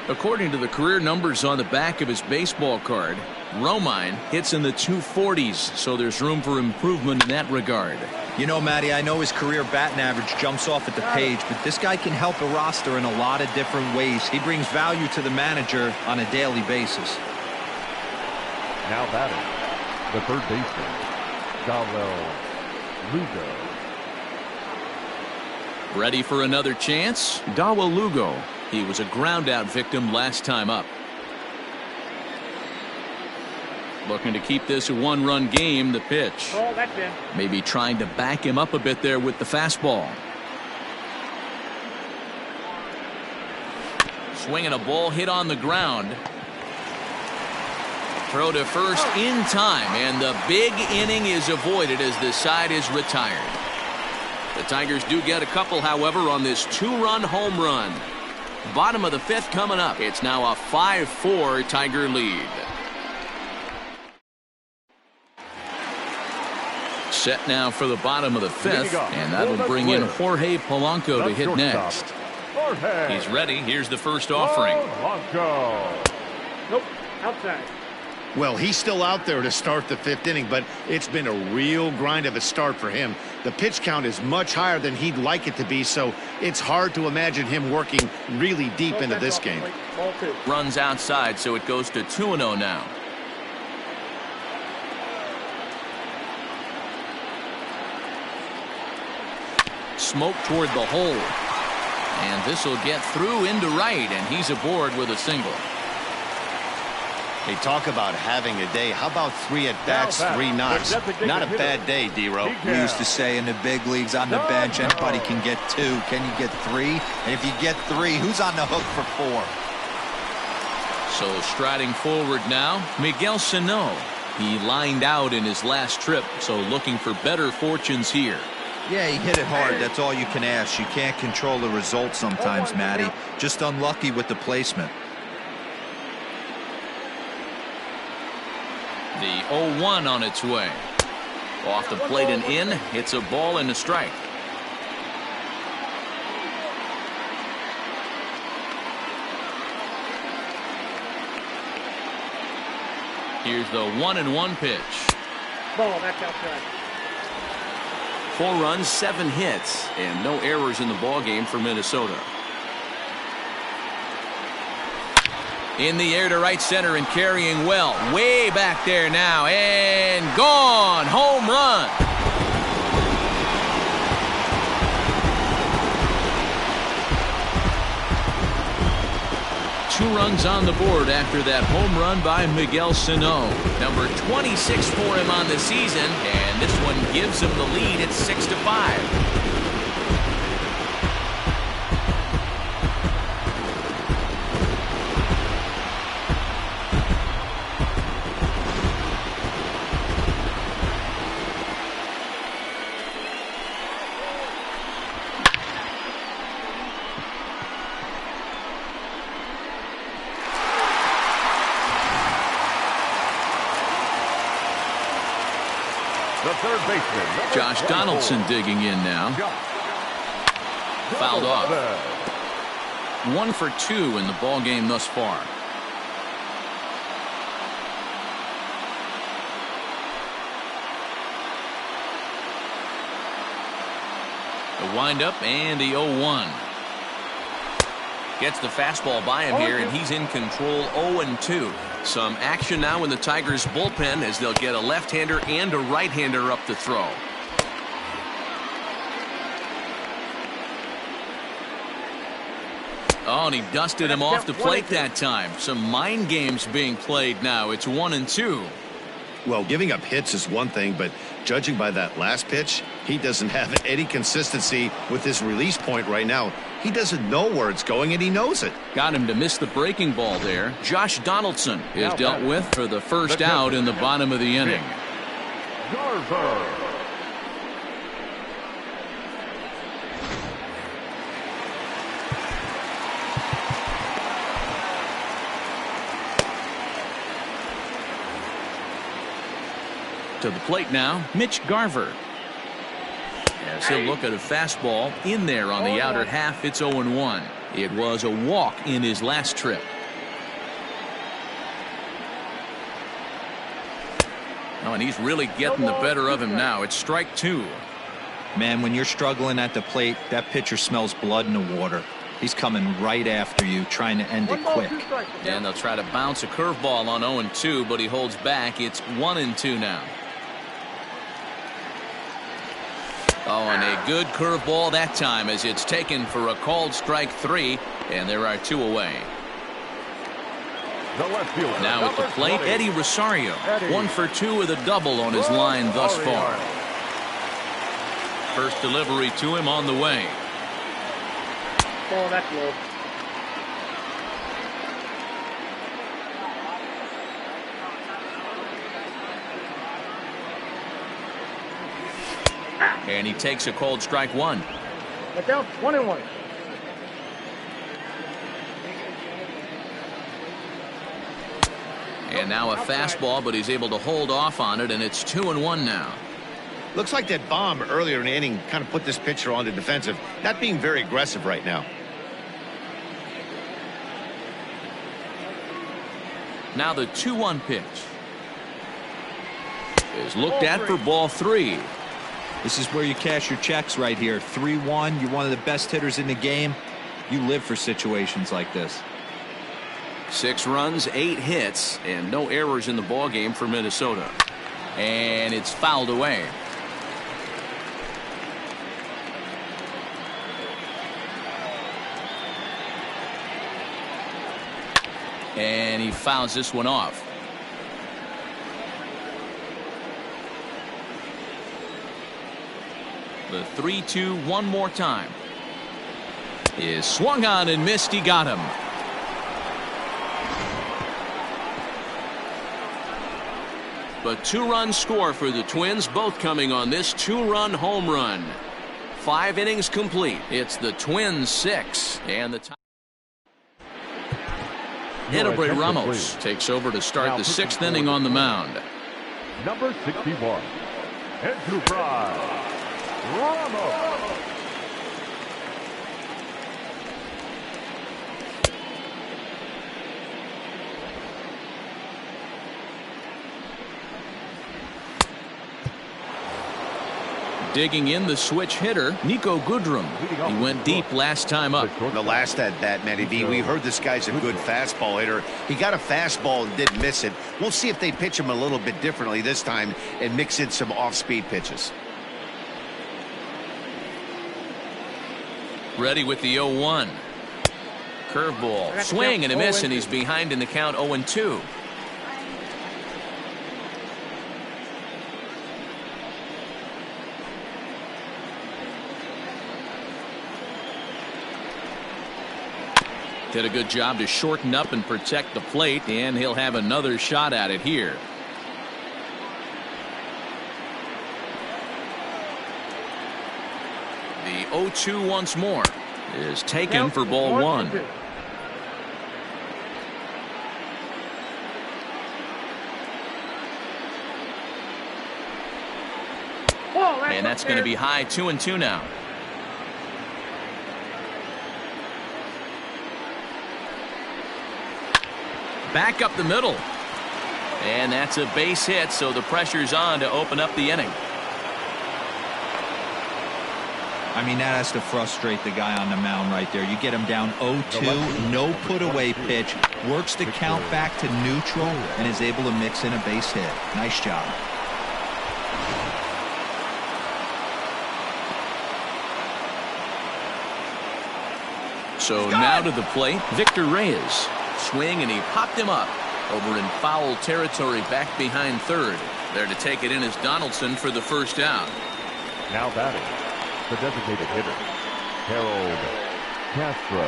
According to the career numbers on the back of his baseball card, Romine hits in the 240s, so there's room for improvement in that regard. You know, Matty, I know his career batting average jumps off at the page, but this guy can help a roster in a lot of different ways. He brings value to the manager on a daily basis. Now batting, the third baseman, Lugo. Ready for another chance? Dawa Lugo. He was a ground-out victim last time up. Looking to keep this a 1-run game. The pitch. Oh, that's in. Maybe trying to back him up a bit there with the fastball. Swinging a ball hit on the ground. Throw to first in time, and the big inning is avoided as the side is retired. The Tigers do get a couple, however, on this 2-run home run. Bottom of the 5th coming up. It's now a 5-4 Tiger lead. Set now for the bottom of the 5th, and that'll bring in Jorge Polanco to hit next. He's ready. Here's the first offering. Nope, outside. Well, he's still out there to start the 5th inning, but it's been a real grind of a start for him. The pitch count is much higher than he'd like it to be, so it's hard to imagine him working really deep into this game. Runs outside, so it goes to 2-0 now. Smoke toward the hole, and this will get through into right, and he's aboard with a single. They talk about having a day. How about 3 at-bats, 3 knocks? Not a bad day, D-Ro. We used to say in the big leagues on the bench, anybody can get 2. Can you get 3? And if you get 3, who's on the hook for 4? So striding forward now, Miguel Sano. He lined out in his last trip, so looking for better fortunes here. Yeah, he hit it hard. That's all you can ask. You can't control the result sometimes, Matty. Just unlucky with the placement. The 0-1 on its way. Off the plate and in. It's a ball and a strike. Here's the 1-1 pitch. Ball, that's outside. 4 runs, 7 hits, and no errors in the ballgame for Minnesota. In the air to right center and carrying well. Way back there now, and gone. Home run. Two runs on the board after that home run by Miguel Sano. Number 26 for him on the season, and this one gives him the lead at 6-5. third baseman, number Josh 24. Donaldson digging in now. Fouled off. 1 for 2 in the ball game thus far. The windup and the 0-1. Gets the fastball by him here, and he's in control. 0-2. Some action now in the Tigers bullpen as they'll get a left-hander and a right-hander up to throw. Oh, and he dusted him off the plate that time. Some mind games being played now. It's 1-2. Well, giving up hits is one thing, but judging by that last pitch, he doesn't have any consistency with his release point right now. He doesn't know where it's going, and he knows it. Got him to miss the breaking ball there. Josh Donaldson is dealt with for the first out in the bottom of the inning. Garver. To the plate now, Mitch Garver. As he'll look at a fastball in there on the outer half. It's 0-1. It was a walk in his last trip. Oh, and he's really getting the better of him now. It's strike 2. Man, when you're struggling at the plate, that pitcher smells blood in the water. He's coming right after you, trying to end it quick. And they'll try to bounce a curveball on 0-2, but he holds back. It's 1-2 now. Oh, and a good curveball that time as it's taken for a called strike 3, and there are 2 away. The left fielder, Now at the plate, 20. Eddie Rosario. 1 for 2 with a double on his line thus far. First delivery to him on the way. Oh, that's low. And he takes a called strike 1. Let down 1-1. And now a fastball, but he's able to hold off on it, and it's 2-1 now. Looks like that bomb earlier in the inning kind of put this pitcher on the defensive, not being very aggressive right now. Now the 2-1 pitch is looked at for ball 3. This is where you cash your checks right here. 3-1. You're one of the best hitters in the game. You live for situations like this. 6 runs, 8 hits, and no errors in the ball game for Minnesota. And it's fouled away. And he fouls this one off. The 3-2 one more time is swung on and missed. He got him. But 2-run score for the Twins, both coming on this 2-run home run. 5 innings complete. It's the Twins 6 and the Anibray Ramos takes over to start the 6th inning on the mound. Number 61. Into fry. Ramos. Digging in the switch hitter, Nico Goodrum. He went deep last time up. The last at bat, Matty V, we heard this guy's a good fastball hitter. He got a fastball and didn't miss it. We'll see if they pitch him a little bit differently this time and mix in some off-speed pitches. Ready with the 0-1. Curveball. Swing and a miss, and he's behind in the count 0-2. Did a good job to shorten up and protect the plate, and he'll have another shot at it here. The 0-2 once more is taken for ball 1. And that's going to be high 2-2 now. Back up the middle. And that's a base hit, so the pressure's on to open up the inning. I mean, that has to frustrate the guy on the mound right there. You get him down 0-2, no put-away pitch, works the count back to neutral, and is able to mix in a base hit. Nice job. So now to the plate, Victor Reyes. Swing, and he popped him up over in foul territory back behind third. There to take it in is Donaldson for the first out. Now batting, the designated hitter, Harold Castro.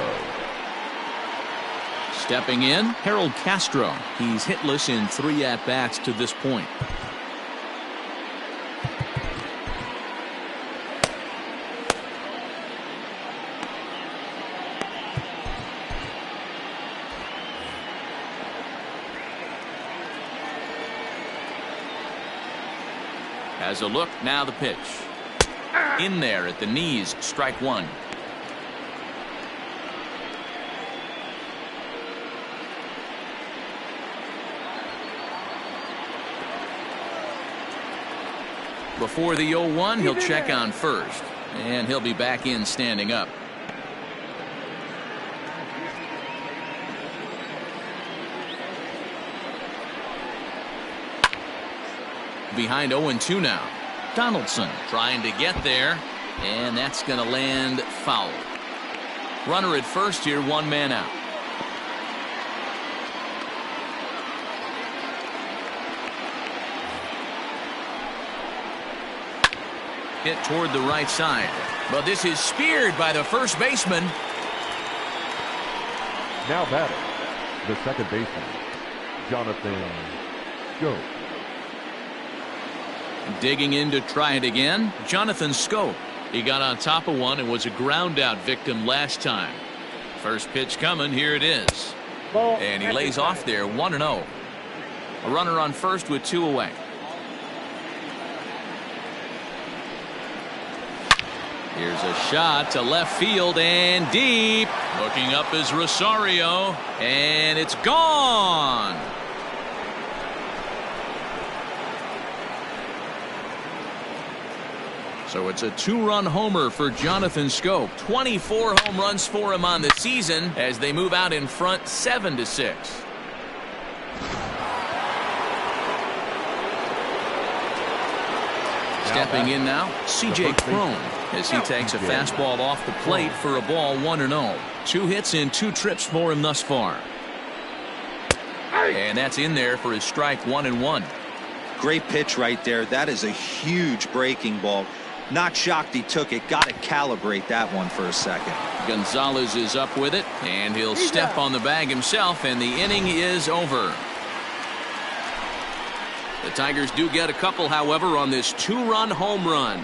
Stepping in, Harold Castro. He's hitless in 3 at-bats to this point. Has a look, now the pitch. In there at the knees, strike one. Before the 0-1, he'll check on first, and he'll be back in standing up. Behind 0-2 now. Donaldson trying to get there, and that's going to land foul. Runner at first here, 1 man out. Hit toward the right side, but this is speared by the first baseman. Now batting, the second baseman, Jonathan Schoop. Digging in to try it again, Jonathan Schoop. He got on top of one and was a ground out victim last time. First pitch coming, here it is. And he lays off there, 1-0. A runner on first with 2 away. Here's a shot to left field and deep. Looking up is Rosario, and it's gone. So it's a 2-run homer for Jonathan Schoop. 24 home runs for him on the season as they move out in front 7-6. Stepping in now, C.J. Cron as he takes a fastball off the plate for a ball 1-0. 2 hits in 2 trips for him thus far. And that's in there for his strike 1-1. Great pitch right there. That is a huge breaking ball. Not shocked he took it. Got to calibrate that one for a second. Gonzalez is up with it, and he'll step on the bag himself, and the inning is over. The Tigers do get a couple, however, on this 2-run home run.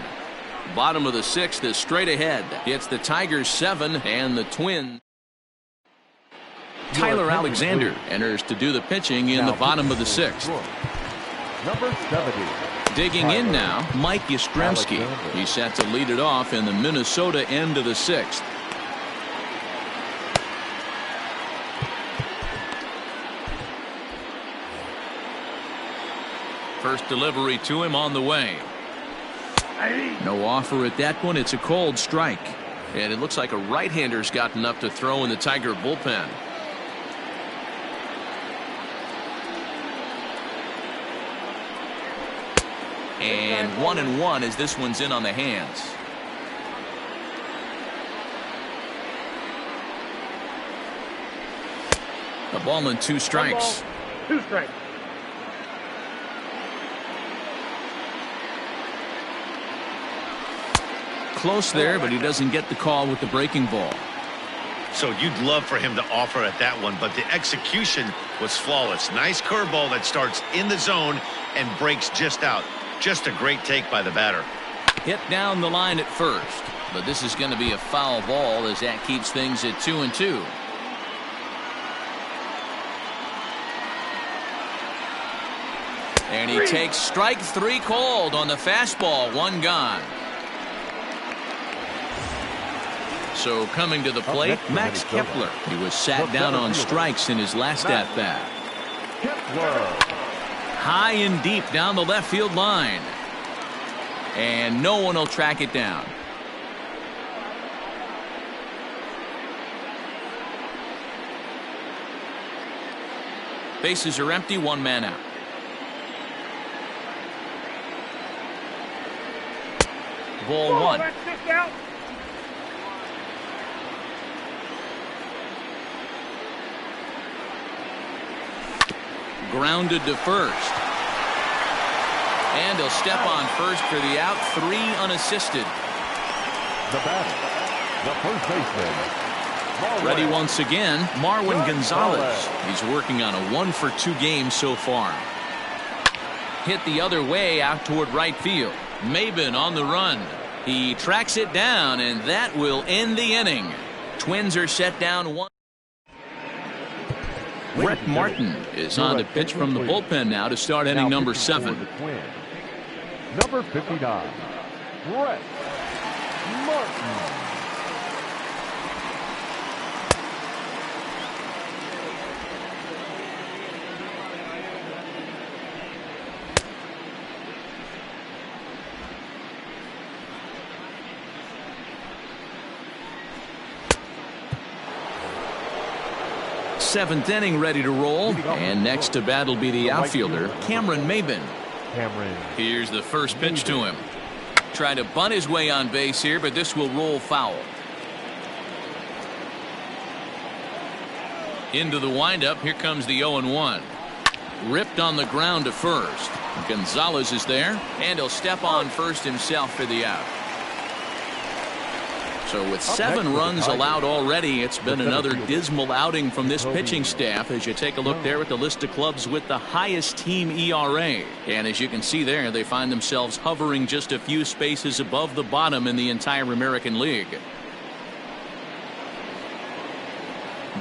Bottom of the 6th is straight ahead. It's the Tigers 7 and the Twins. Tyler Alexander enters to do the pitching in the bottom of the 6th. Number 70. Digging in now, Mike Yastrzemski. He's set to lead it off in the Minnesota end of the 6th. First delivery to him on the way. No offer at that one. It's a cold strike. And it looks like a right-hander's gotten up to throw in the Tiger bullpen. And 1-1 as this one's in on the hands. A ball and 2 strikes. 2 strikes. Close there, but he doesn't get the call with the breaking ball. So you'd love for him to offer at that one, but the execution was flawless. Nice curveball that starts in the zone and breaks just out. Just a great take by the batter. Hit down the line at first, but this is going to be a foul ball as that keeps things at 2-2. And he takes strike 3 called on the fastball. 1 gone. So coming to the plate, Max Kepler. He was sat down on strikes in his last at-bat. High and deep down the left field line. And no one will track it down. Bases are empty, one man out. Ball one. Grounded to first. And he'll step on first for the out. 3 unassisted. The batter, the first baseman. Ready once again, Marwin Gonzalez. He's working on a 1-for-2 game so far. Hit the other way out toward right field. Maben on the run. He tracks it down, and that will end the inning. Twins are set down 1. Brett Martin is on to pitch from the bullpen now to start inning number 7. Number 59, Brett Martin. Seventh inning ready to roll, and next to bat will be the outfielder Cameron Maben. Here's the first pitch to him. Trying to bunt his way on base here, but this will roll foul. Into the windup. Here comes the 0-1. Ripped on the ground to first. Gonzalez is there, and he'll step on first himself for the out. So with 7 runs allowed already, it's been another dismal outing from this pitching staff as you take a look there at the list of clubs with the highest team ERA. And as you can see there, they find themselves hovering just a few spaces above the bottom in the entire American League.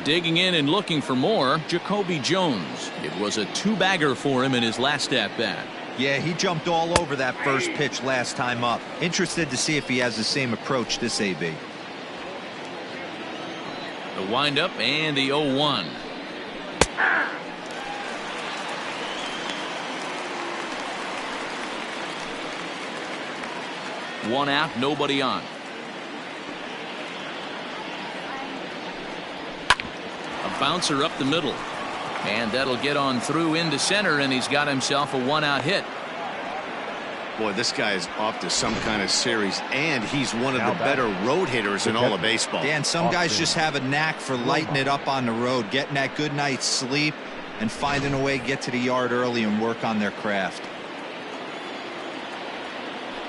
Digging in and looking for more, Jacoby Jones. It was a 2-bagger for him in his last at-bat. Yeah, he jumped all over that first pitch last time up. Interested to see if he has the same approach this AB. The windup and the 0-1. One out, nobody on. A bouncer up the middle. And that'll get on through into center, and he's got himself a 1-out hit. Boy, this guy is off to some kind of series, and he's one of the better road hitters in all of baseball. Dan, some guys just have a knack for lighting it up on the road, getting that good night's sleep, and finding a way to get to the yard early and work on their craft.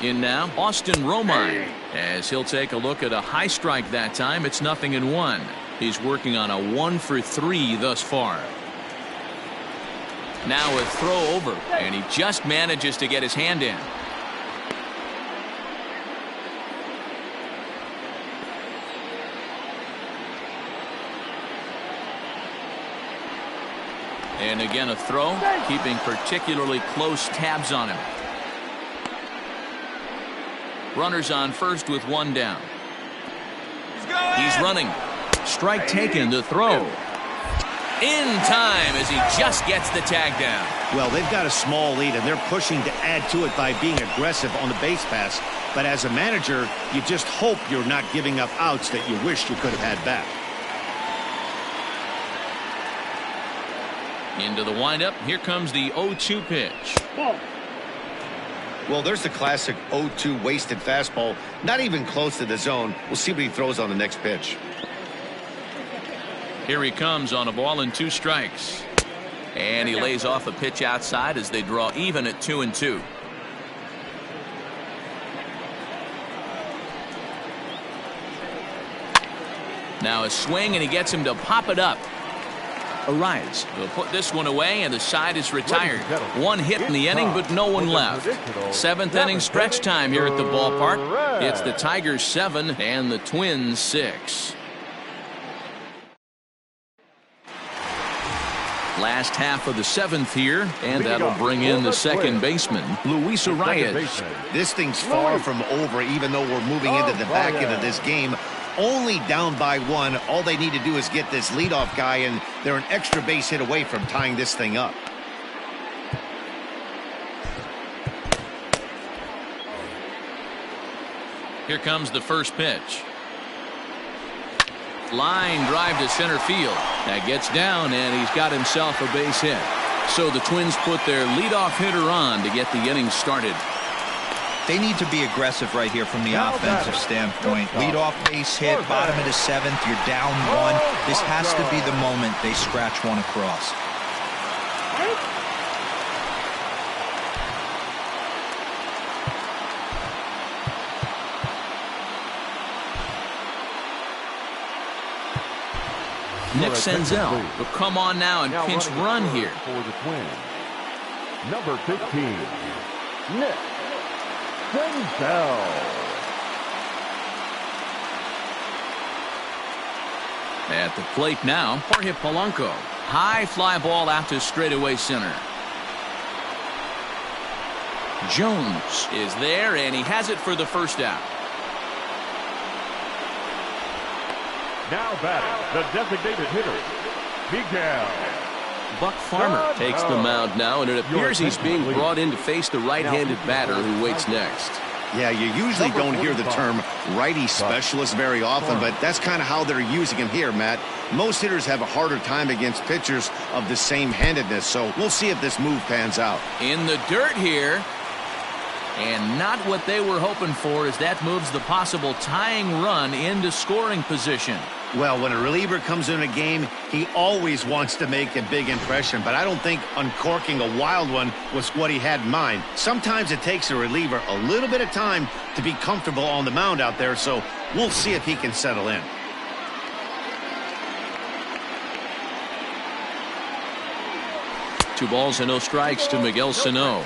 In now, Austin Romine, as he'll take a look at a high strike that time. It's 0-1. He's working on a 1-for-3 thus far. Now a throw over, and he just manages to get his hand in. And again a throw, keeping particularly close tabs on him. Runners on first with 1 down. He's running. Strike taken, the throw. In time as he just gets the tag down. Well, they've got a small lead, and they're pushing to add to it by being aggressive on the base pass. But as a manager, you just hope you're not giving up outs that you wish you could have had back. Into the windup. Here comes the 0-2 pitch. Well, there's the classic 0-2 wasted fastball. Not even close to the zone. We'll see what he throws on the next pitch. Here he comes on a ball and 2 strikes. And he lays off a pitch outside as they draw even at 2-2. Now a swing, and he gets him to pop it up. A rise. He'll put this one away, and the side is retired. 1 hit in the inning, but no one left. 7th inning stretch time here at the ballpark. It's the Tigers 7 and the Twins 6. Last half of the 7th here, and that'll bring in the second baseman, Luis Arias. This thing's far from over, even though we're moving into the back end of this game. only down by 1. All they need to do is get this leadoff guy, and they're an extra base hit away from tying this thing up. Here comes the first pitch. Line drive to center field. That gets down, and he's got himself a base hit. So the Twins put their leadoff hitter on to get the inning started. They need to be aggressive right here from the offensive standpoint. Leadoff base hit, bottom of the 7th, you're down 1. This has to be the moment they scratch one across. Nick Senzel will come on now and pinch run here. For the Twins, number 15, Nick Senzel. At the plate now, Jorge Polanco. High fly ball out to straightaway center. Jones is there, and he has it for the first out. Now batting, the designated hitter, Miguel. Buck Farmer takes the mound now, and it appears he's being brought in to face the right-handed batter who waits next. Yeah, you usually don't hear the term righty specialist very often, but that's kind of how they're using him here, Matt. Most hitters have a harder time against pitchers of the same handedness, so we'll see if this move pans out. In the dirt here, and not what they were hoping for, as that moves the possible tying run into scoring position. Well, when a reliever comes in a game, he always wants to make a big impression, but I don't think uncorking a wild one was what he had in mind. Sometimes it takes a reliever a little bit of time to be comfortable on the mound out there, so we'll see if he can settle in. Two balls and no strikes to Miguel Sano.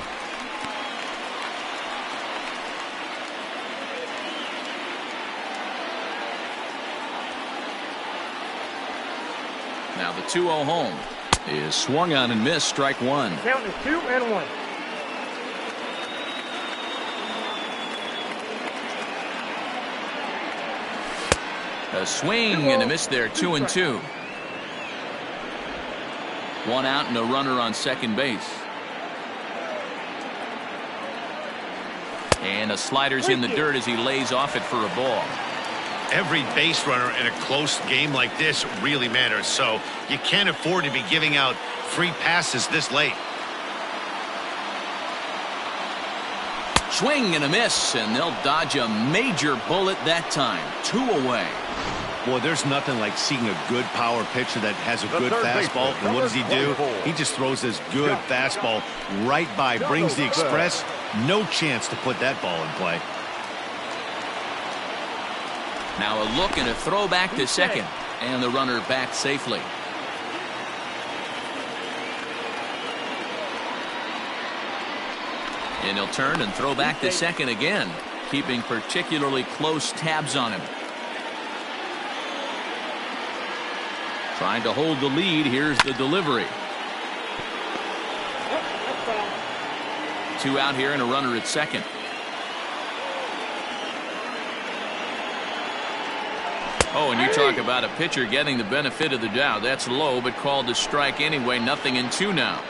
Now the 2-0 home is swung on and missed, strike 1. Count is 2-1. A swing and a miss there, 2-2. One out and a runner on second base. And a slider's in the dirt as he lays off it for a ball. Every base runner in a close game like this really matters, so you can't afford to be giving out free passes this late. Swing and a miss, and they'll dodge a major bullet that time. 2 away. Boy, there's nothing like seeing a good power pitcher that has a good fastball. And what does he do? He just throws this good fastball right by, brings the express. No chance to put that ball in play. Now a look and a throw back to second, and the runner back safely. And he'll turn and throw back to second again, keeping particularly close tabs on him. Trying to hold the lead. Here's the delivery. 2 out here and a runner at second. Oh, and you talk about a pitcher getting the benefit of the doubt. That's low, but called a strike anyway. 0-2 now.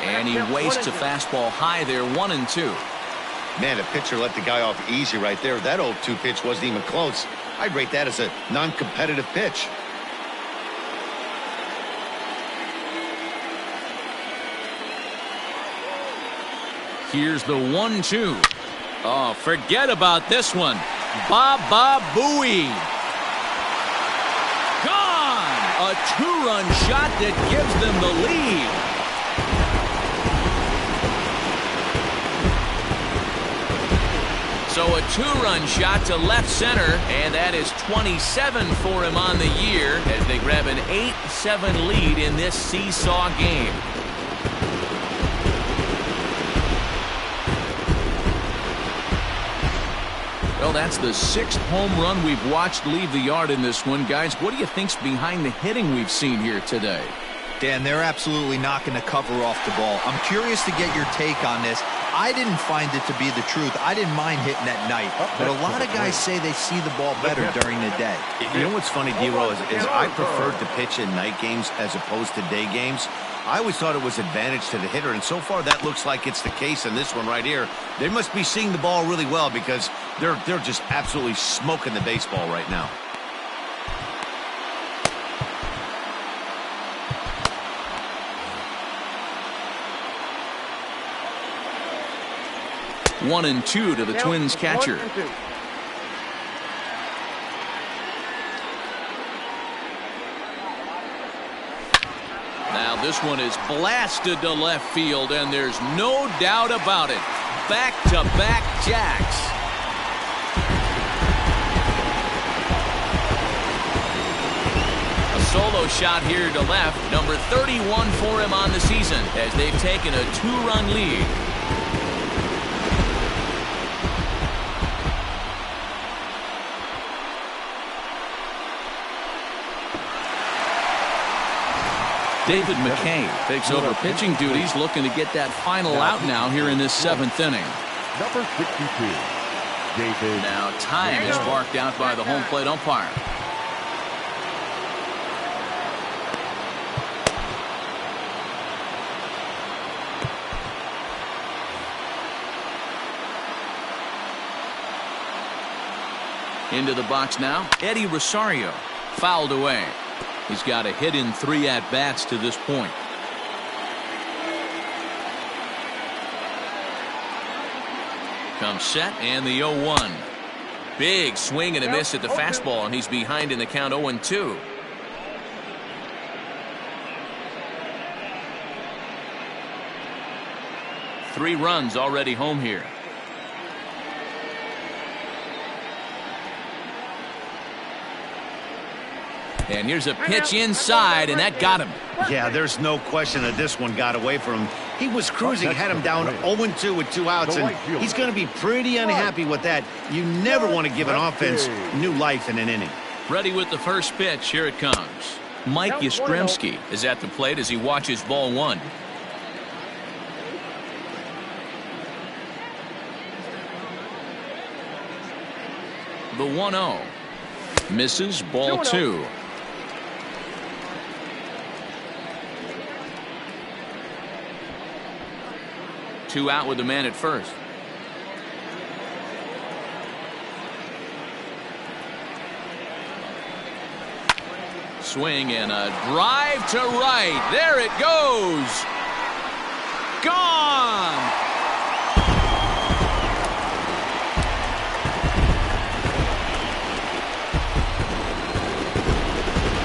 And he wastes a fastball high there, 1-2. Man, a pitcher let the guy off easy right there. That 0-2 pitch wasn't even close. I'd rate that as a non-competitive pitch. Here's the 1-2. Oh, forget about this one. Baba Booey. Gone! A 2-run shot that gives them the lead. So a 2-run shot to left center, and that is 27 for him on the year as they grab an 8-7 lead in this seesaw game. Well, that's the 6th home run we've watched leave the yard in this one. Guys, what do you think's behind the hitting we've seen here today? Dan, they're absolutely not going to cover off the ball. I'm curious to get your take on this. I didn't find it to be the truth. I didn't mind hitting at night, but a lot of guys say they see the ball better during the day. You know what's funny, D-Roll, is I preferred to pitch in night games as opposed to day games. I always thought it was advantage to the hitter, and so far that looks like it's the case in this one right here. They must be seeing the ball really well because they're just absolutely smoking the baseball right now. One and two to the Twins catcher. Now this one is blasted to left field, and there's no doubt about it. Back-to-back jacks. A solo shot here to left. Number 31 for him on the season as they've taken a 2-run lead. David McKay takes over pitching duties, looking to get that final out now here in this 7th inning. Number 62, David. Now time is marked out by the home plate umpire. Into the box now, Eddie Rosario, fouled away. He's got a hit in 3 at-bats to this point. Comes set and the 0-1. Big swing and a miss at the fastball, and he's behind in the count 0-2. Three runs already home here. And here's a pitch inside, and that got him. Yeah, there's no question that this one got away from him. He was cruising, had him down 0-2 with 2 outs, and he's going to be pretty unhappy with that. You never want to give an offense new life in an inning. Ready with the first pitch. Here it comes. Mike Yastrzemski is at the plate as he watches ball 1. The 1-0. Misses, ball 2. Two out with the man at first. Swing and a drive to right. There it goes. Gone.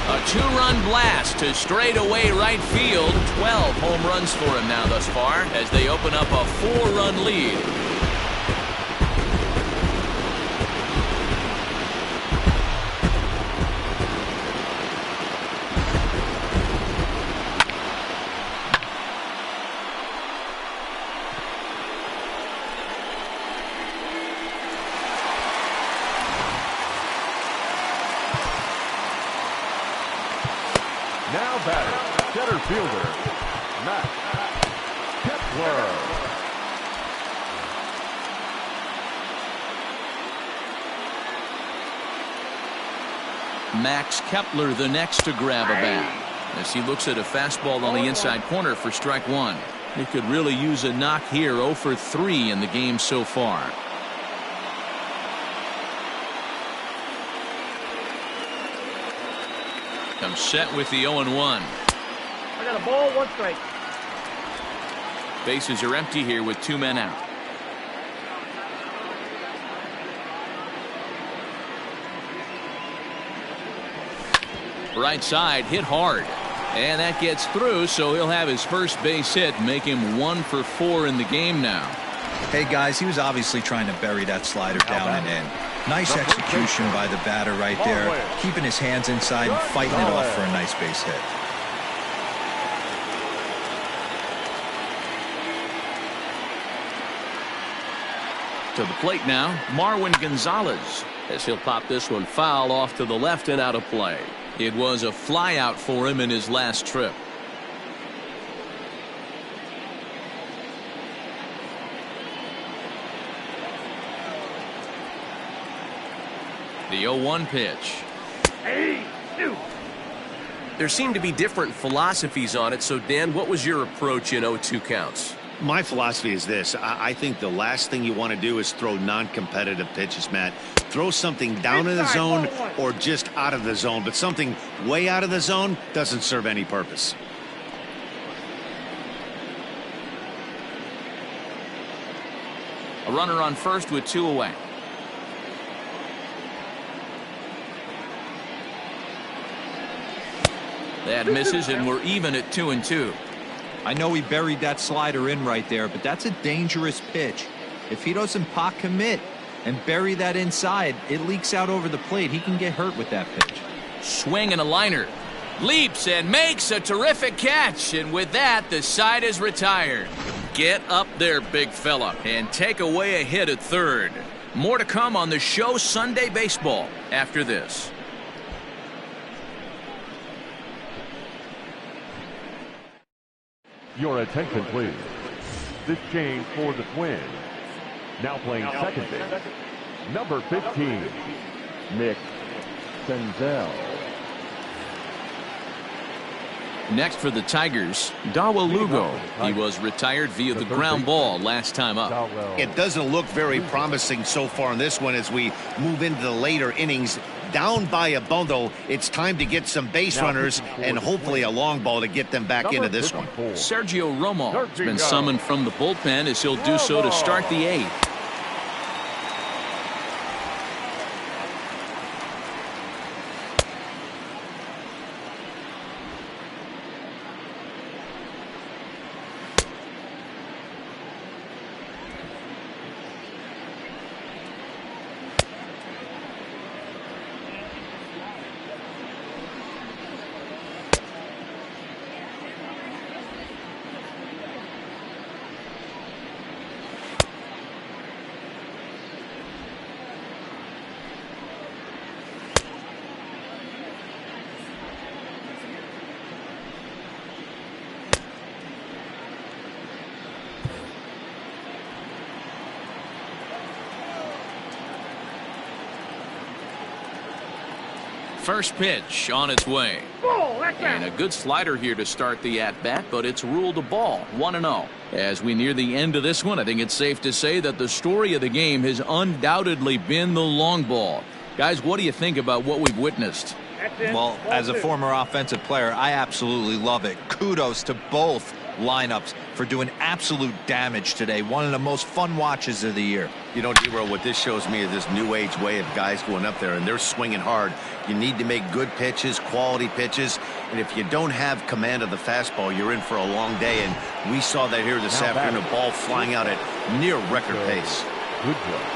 A 2-run blast to straightaway right field. 12 home runs for him now thus far as they open up a 4-run lead. Now batter, center fielder, Max Kepler. Max Kepler the next to grab a bat as he looks at a fastball on the inside corner for strike 1. He could really use a knock here. 0 for 3 in the game so far. Comes set with the 0-1. I got a ball, 1 strike. Bases are empty here with 2 men out. Right side hit hard, and that gets through, so he'll have his first base hit, make him 1 for 4 in the game now. Hey guys, he was obviously trying to bury that slider down and in. Nice execution by the batter right there, keeping his hands inside and fighting it off for a nice base hit. To the plate now, Marwin Gonzalez, as he'll pop this one foul off to the left and out of play. It was a flyout for him in his last trip. The 0-1 pitch. There seem to be different philosophies on it. So, Dan, what was your approach in 0-2 counts? My philosophy is this. I think the last thing you want to do is throw non-competitive pitches, Matt. Throw something down in the zone or just out of the zone, but something way out of the zone doesn't serve any purpose. A runner on first with 2 away. That misses, and we're even at 2-2. I know he buried that slider in right there, but that's a dangerous pitch. If he doesn't pot commit and bury that inside, it leaks out over the plate. He can get hurt with that pitch. Swing and a liner. Leaps and makes a terrific catch, and with that, the side is retired. Get up there, big fella, and take away a hit at third. More to come on the show Sunday Baseball after this. Your attention, please. This change for the Twins. Now playing second base, number 15, Nick Senzel. Next for the Tigers, Dawa Lugo. He was retired via the ground ball last time up. It doesn't look very promising so far in this one as we move into the later innings. Down by a bundle, it's time to get some base runners and hopefully a long ball to get them back into this one. Sergio Romo has been summoned from the bullpen as he'll do so to start the 8th. First pitch on its way. And a good slider here to start the at-bat, but it's ruled a ball. 1-0. As we near the end of this one, I think it's safe to say that the story of the game has undoubtedly been the long ball. Guys, what do you think about what we've witnessed? Well, as a former offensive player, I absolutely love it. Kudos to both lineups for doing absolute damage today. One of the most fun watches of the year. You know, D-Row, what this shows me is this new age way of guys going up there and they're swinging hard. You need to make good pitches, quality pitches, and if you don't have command of the fastball, you're in for a long day, and we saw that here this afternoon, a ball flying out at near record pace. Good job.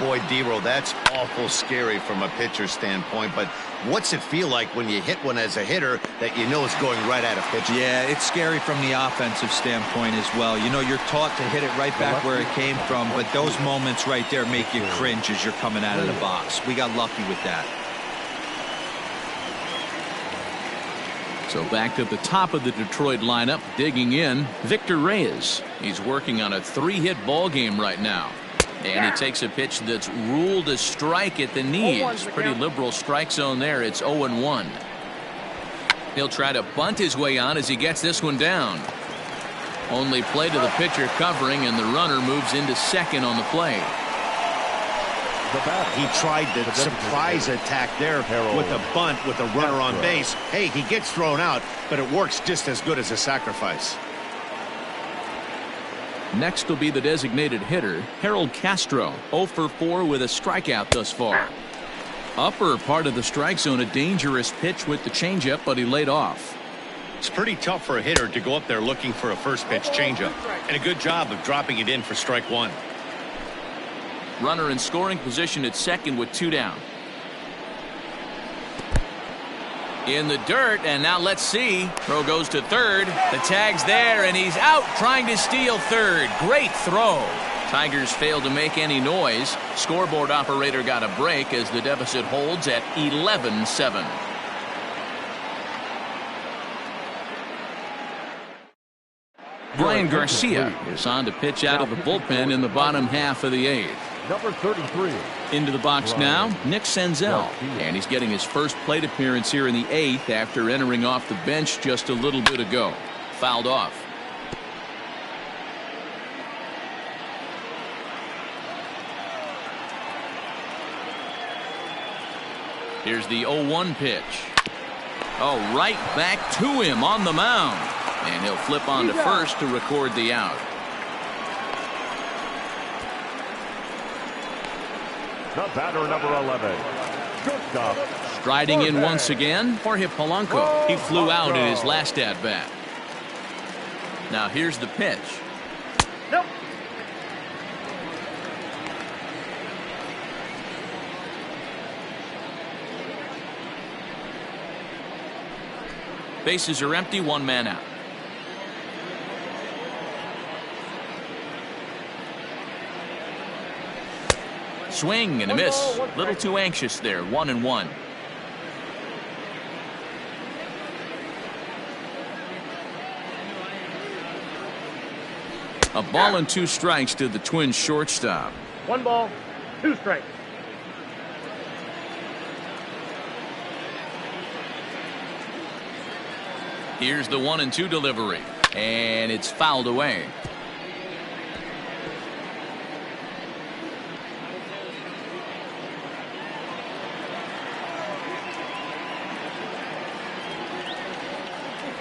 Boy, D-Row, that's awful scary from a pitcher standpoint, but what's it feel like when you hit one as a hitter that you know is going right at a pitcher? Yeah, it's scary from the offensive standpoint as well. You know, you're taught to hit it right back where it came from, but those moments right there make you cringe as you're coming out of the box. We got lucky with that. So back to the top of the Detroit lineup, digging in, Victor Reyes. He's working on a 3-hit ball game right now. And he takes a pitch that's ruled a strike at the knees. Pretty liberal strike zone there. It's 0-1. He'll try to bunt his way on as he gets this one down. Only play to the pitcher covering, and the runner moves into second on the play. He tried the surprise attack there with a bunt with a runner on base. Hey, he gets thrown out, but it works just as good as a sacrifice. Next will be the designated hitter, Harold Castro, 0 for 4 with a strikeout thus far. Upper part of the strike zone, a dangerous pitch with the changeup, but he laid off. It's pretty tough for a hitter to go up there looking for a first pitch changeup, and a good job of dropping it in for strike one. Runner in scoring position at second with 2 down. In the dirt, and now let's see. Throw goes to third. The tag's there, and he's out trying to steal third. Great throw. Tigers failed to make any noise. Scoreboard operator got a break as the deficit holds at 11-7. Brian Garcia is on to pitch out of the bullpen in the bottom half of the 8th. Number 33. Into the box now, Nick Senzel. And he's getting his first plate appearance here in the 8th after entering off the bench just a little bit ago. Fouled off. Here's the 0-1 pitch. Oh, right back to him on the mound. And he'll flip on to first to record the out. The batter, number 11. Shortstop. Striding in once again, Jorge Polanco. He flew out in his last at-bat. Now here's the pitch. Nope. Bases are empty, 1 man out. Swing and a miss. Little too anxious there. 1-1. A ball and 2 strikes to the Twins shortstop. 1 ball, 2 strikes. Here's the 1-2 delivery, and it's fouled away.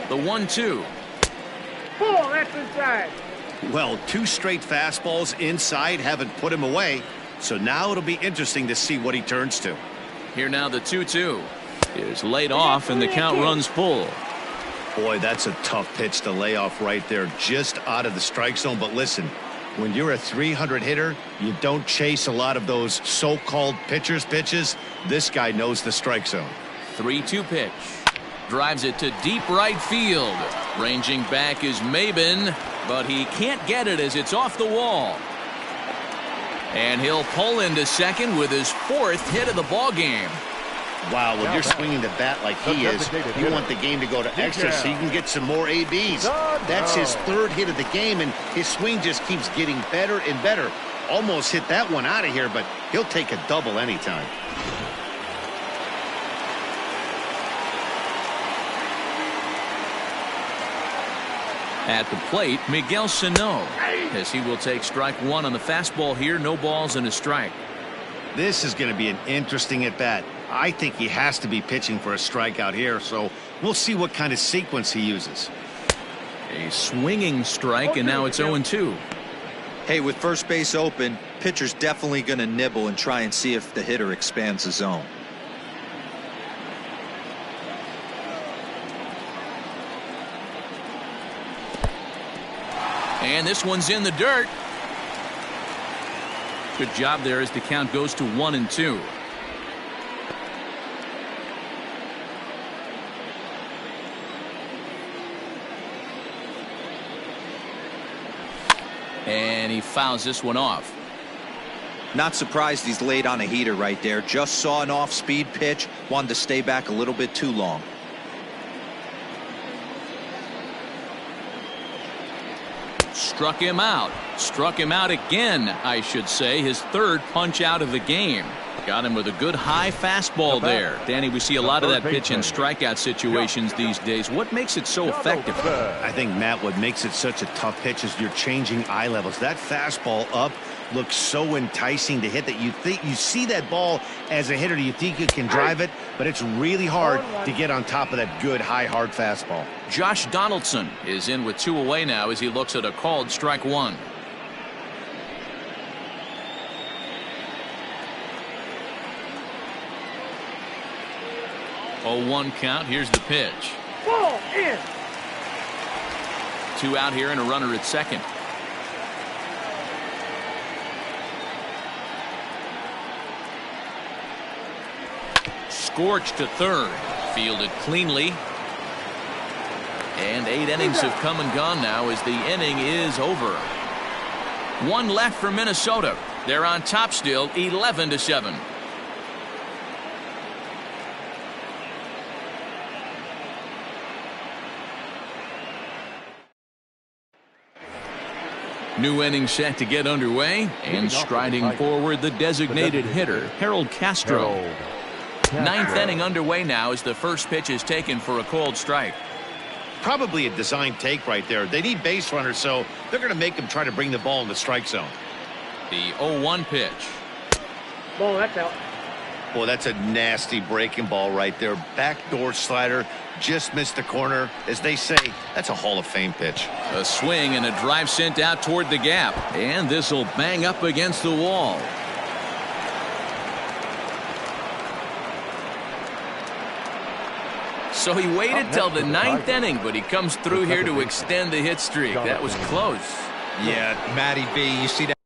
The 1-2. Ball, that's inside. Well, 2 straight fastballs inside haven't put him away. So now it'll be interesting to see what he turns to. Here now the 2-2 is laid off and the count runs full. Boy, that's a tough pitch to lay off right there, just out of the strike zone. But listen, when you're a 300 hitter, you don't chase a lot of those so-called pitcher's pitches. This guy knows the strike zone. 3-2 pitch. Drives it to deep right field. Ranging back is Maben, but he can't get it as it's off the wall. And he'll pull into second with his 4th hit of the ball game. Wow, when you're swinging the bat like he is, you want the game to go to extra so you can get some more ABs. That's his 3rd hit of the game, and his swing just keeps getting better and better. Almost hit that one out of here, but he'll take a double anytime. At the plate, Miguel Sano, as he will take strike 1 on the fastball here. No balls and a strike. This is going to be an interesting at-bat. I think he has to be pitching for a strikeout here, so we'll see what kind of sequence he uses. A swinging strike, and now it's 0-2. Hey, with first base open, pitcher's definitely going to nibble and try and see if the hitter expands the zone. And this one's in the dirt. Good job there as the count goes to 1-2. And he fouls this one off. Not surprised he's laid on a heater right there. Just saw an off-speed pitch. Wanted to stay back a little bit too long. Struck him out. Struck him out again, I should say. His 3rd punch out of the game. Got him with a good high fastball there. Danny, we see a lot of that pitch in strikeout situations these days. What makes it so effective? I think, Matt, what makes it such a tough pitch is you're changing eye levels. That fastball up looks so enticing to hit that you think you see that ball as a hitter. You think you can drive it, but it's really hard to get on top of that good high hard fastball. Josh Donaldson is in with 2 away now as he looks at a called strike 1. Oh, 1 count. Here's the pitch. Ball in. 2 out here and a runner at second. Scorched to third. Fielded cleanly. And 8 innings have come and gone now as the inning is over. One left for Minnesota. They're on top still, 11-7. New inning set to get underway, and striding forward the designated hitter, Harold Castro. Ninth inning underway now as the first pitch is taken for a cold strike. Probably a design take right there. They need base runners, so they're going to make him try to bring the ball in the strike zone. The 0-1 pitch. Ball, that's out. Boy, that's a nasty breaking ball right there. Backdoor slider, just missed the corner. As they say, that's a Hall of Fame pitch. A swing and a drive sent out toward the gap, and this will bang up against the wall. So he waited till the ninth inning, but he comes through here to extend the hit streak. That was close. Yeah, Matty B, you see that?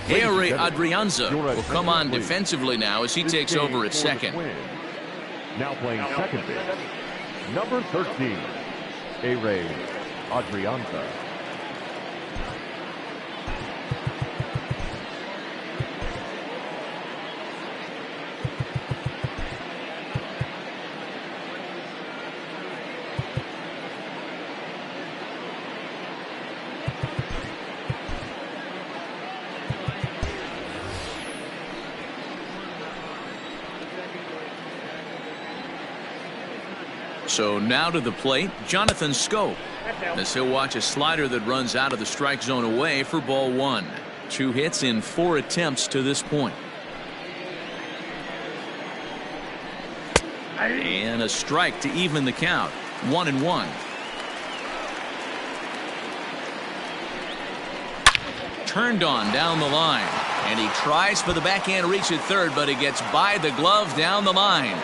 Harry Adrianza will come on defensively now as he takes over at second. Now playing second base, number 13, Harry Adrianza. So now to the plate, Jonathan Schoop, as he'll watch a slider that runs out of the strike zone away for ball one. 2 hits in 4 attempts to this point. And a strike to even the count. 1-1. Turned on down the line, and he tries for the backhand reach at third, but he gets by the glove down the line.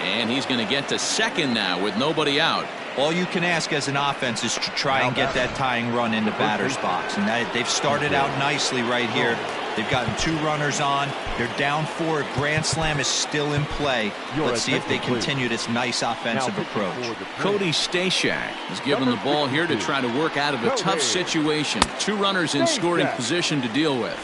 And he's going to get to second now with nobody out. All you can ask as an offense is to try and get that tying run into batter's box. And they've started out nicely right here. They've gotten 2 runners on. They're down 4. Grand Slam is still in play. Let's see if they continue this nice offensive approach. Cody Stashak is given the ball here to try to work out of a tough situation. 2 runners in scoring position to deal with.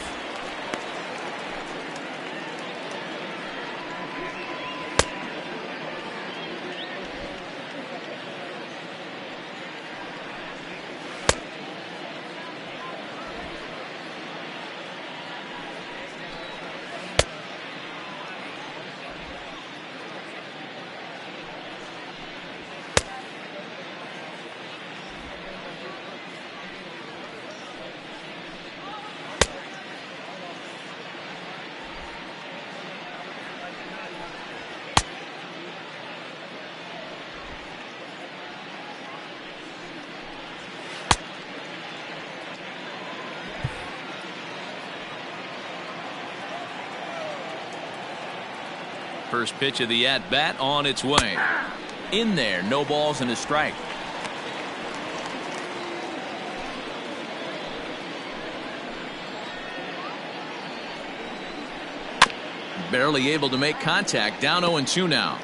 First pitch of the at-bat on its way. In there, no balls and a strike. Barely able to make contact. Down 0-2 now.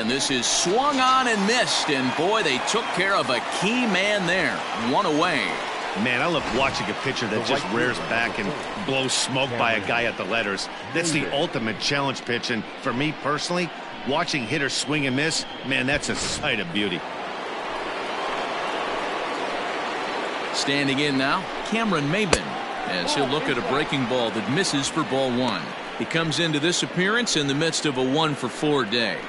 And this is swung on and missed. And boy, they took care of a key man there. One away. Man, I love watching a pitcher that just rears back and blows smoke by a guy at the letters. That's the ultimate challenge pitch. And for me personally, watching hitters swing and miss, man, that's a sight of beauty. Standing in now, Cameron Maben, as he'll look at a breaking ball that misses for ball one. He comes into this appearance in the midst of a 1-for-4 day.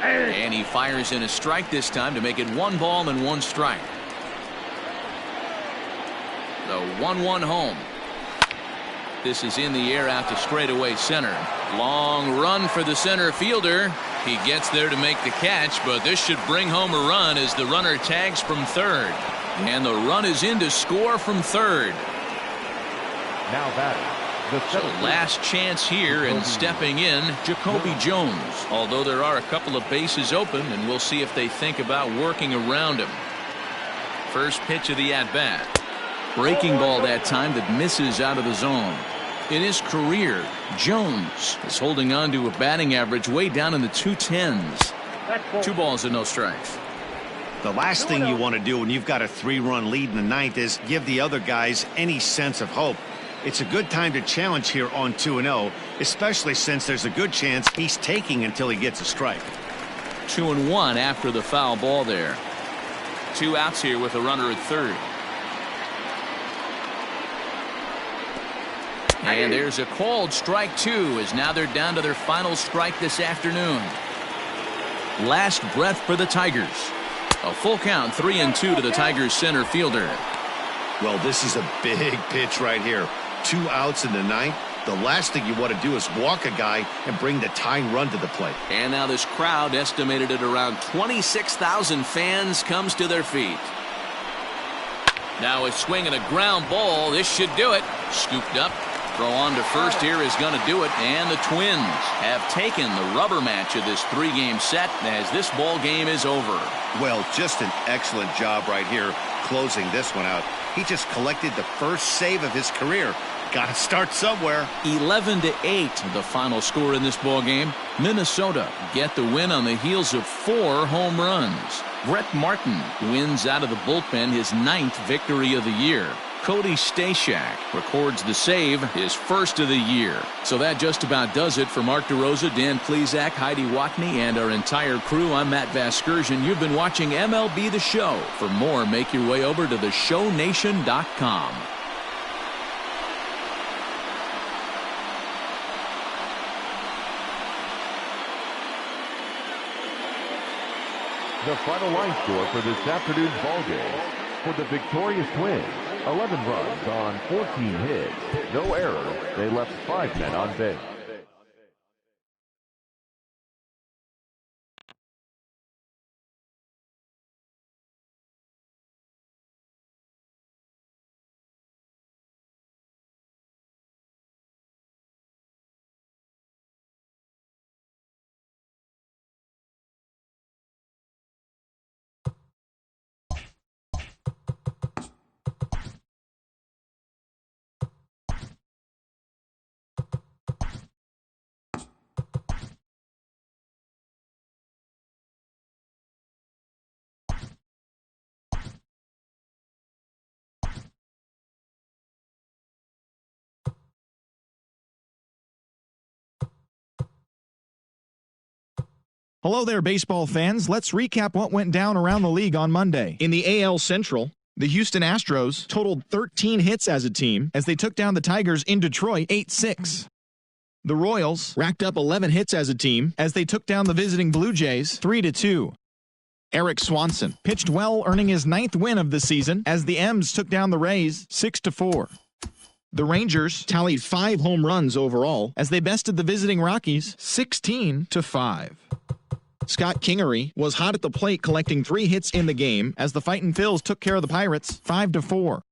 And he fires in a strike this time to make it 1 ball and 1 strike. The 1-1 home. This is in the air out to straightaway center. Long run for the center fielder. He gets there to make the catch, but this should bring home a run as the runner tags from third. And the run is in to score from third. Now batting. So last chance here, and stepping in, Jacoby Jones. Although there are a couple of bases open, and we'll see if they think about working around him. First pitch of the at-bat. Breaking ball that time that misses out of the zone. In his career, Jones is holding on to a batting average way down in the 210s. 2 balls and no strikes. The last thing you want to do when you've got a 3-run lead in the 9th is give the other guys any sense of hope. It's a good time to challenge here on 2-0, especially since there's a good chance he's taking until he gets a strike. 2-1 after the foul ball there. 2 outs here with a runner at third. And there's a called strike 2, as now they're down to their final strike this afternoon. Last breath for the Tigers. A full count, 3-2 to the Tigers center fielder. Well, this is a big pitch right here. 2 outs in the 9th. The last thing you want to do is walk a guy and bring the tying run to the plate. And now this crowd, estimated at around 26,000 fans, comes to their feet. Now a swing and a ground ball. This should do it. Scooped up. Throw on to first here is going to do it. And the Twins have taken the rubber match of this 3-game set as this ball game is over. Well, just an excellent job right here closing this one out. He just collected the first save of his career. Got to start somewhere. 11-8 the final score in this ball game. Minnesota get the win on the heels of 4 home runs. Brett Martin wins out of the bullpen his 9th victory of the year. Cody Stashak records the save, his first of the year. So that just about does it for Mark DeRosa, Dan Plesac, Heidi Watney, and our entire crew. I'm Matt Vasgersian. You've been watching MLB The Show. For more, make your way over to theshownation.com. The final line score for this afternoon's ball game. For the victorious Twins, 11 runs on 14 hits, no errors. They left 5 men on base. Hello there, baseball fans. Let's recap what went down around the league on Monday. In the AL Central, the Houston Astros totaled 13 hits as a team as they took down the Tigers in Detroit 8-6. The Royals racked up 11 hits as a team as they took down the visiting Blue Jays 3-2. Eric Swanson pitched well, earning his 9th win of the season as the M's took down the Rays 6-4. The Rangers tallied 5 home runs overall as they bested the visiting Rockies 16-5. Scott Kingery was hot at the plate, collecting 3 hits in the game as the Fightin' Phils took care of the Pirates 5-4.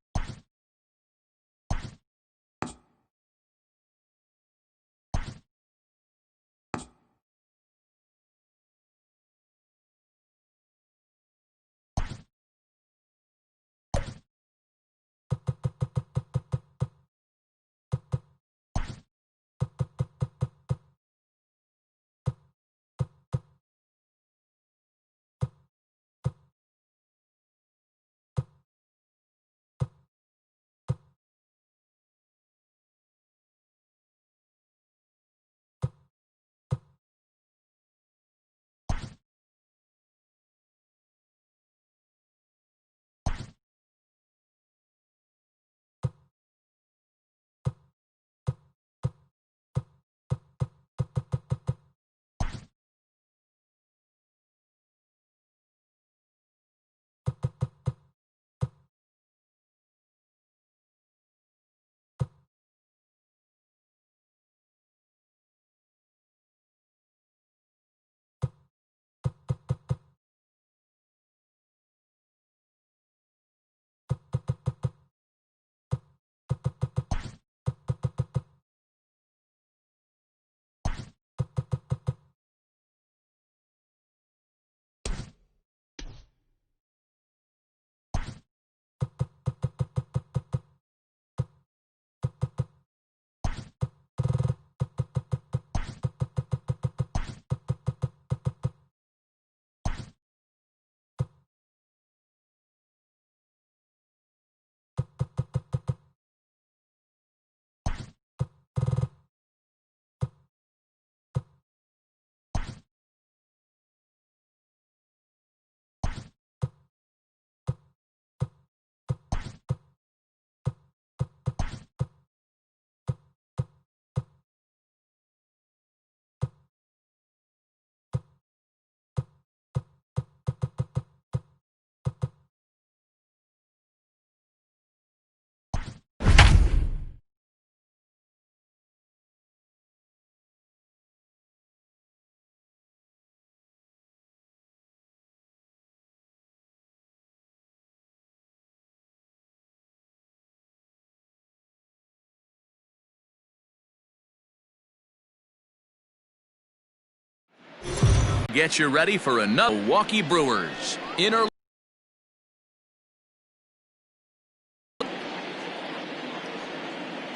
Get you ready for another Milwaukee Brewers. Inner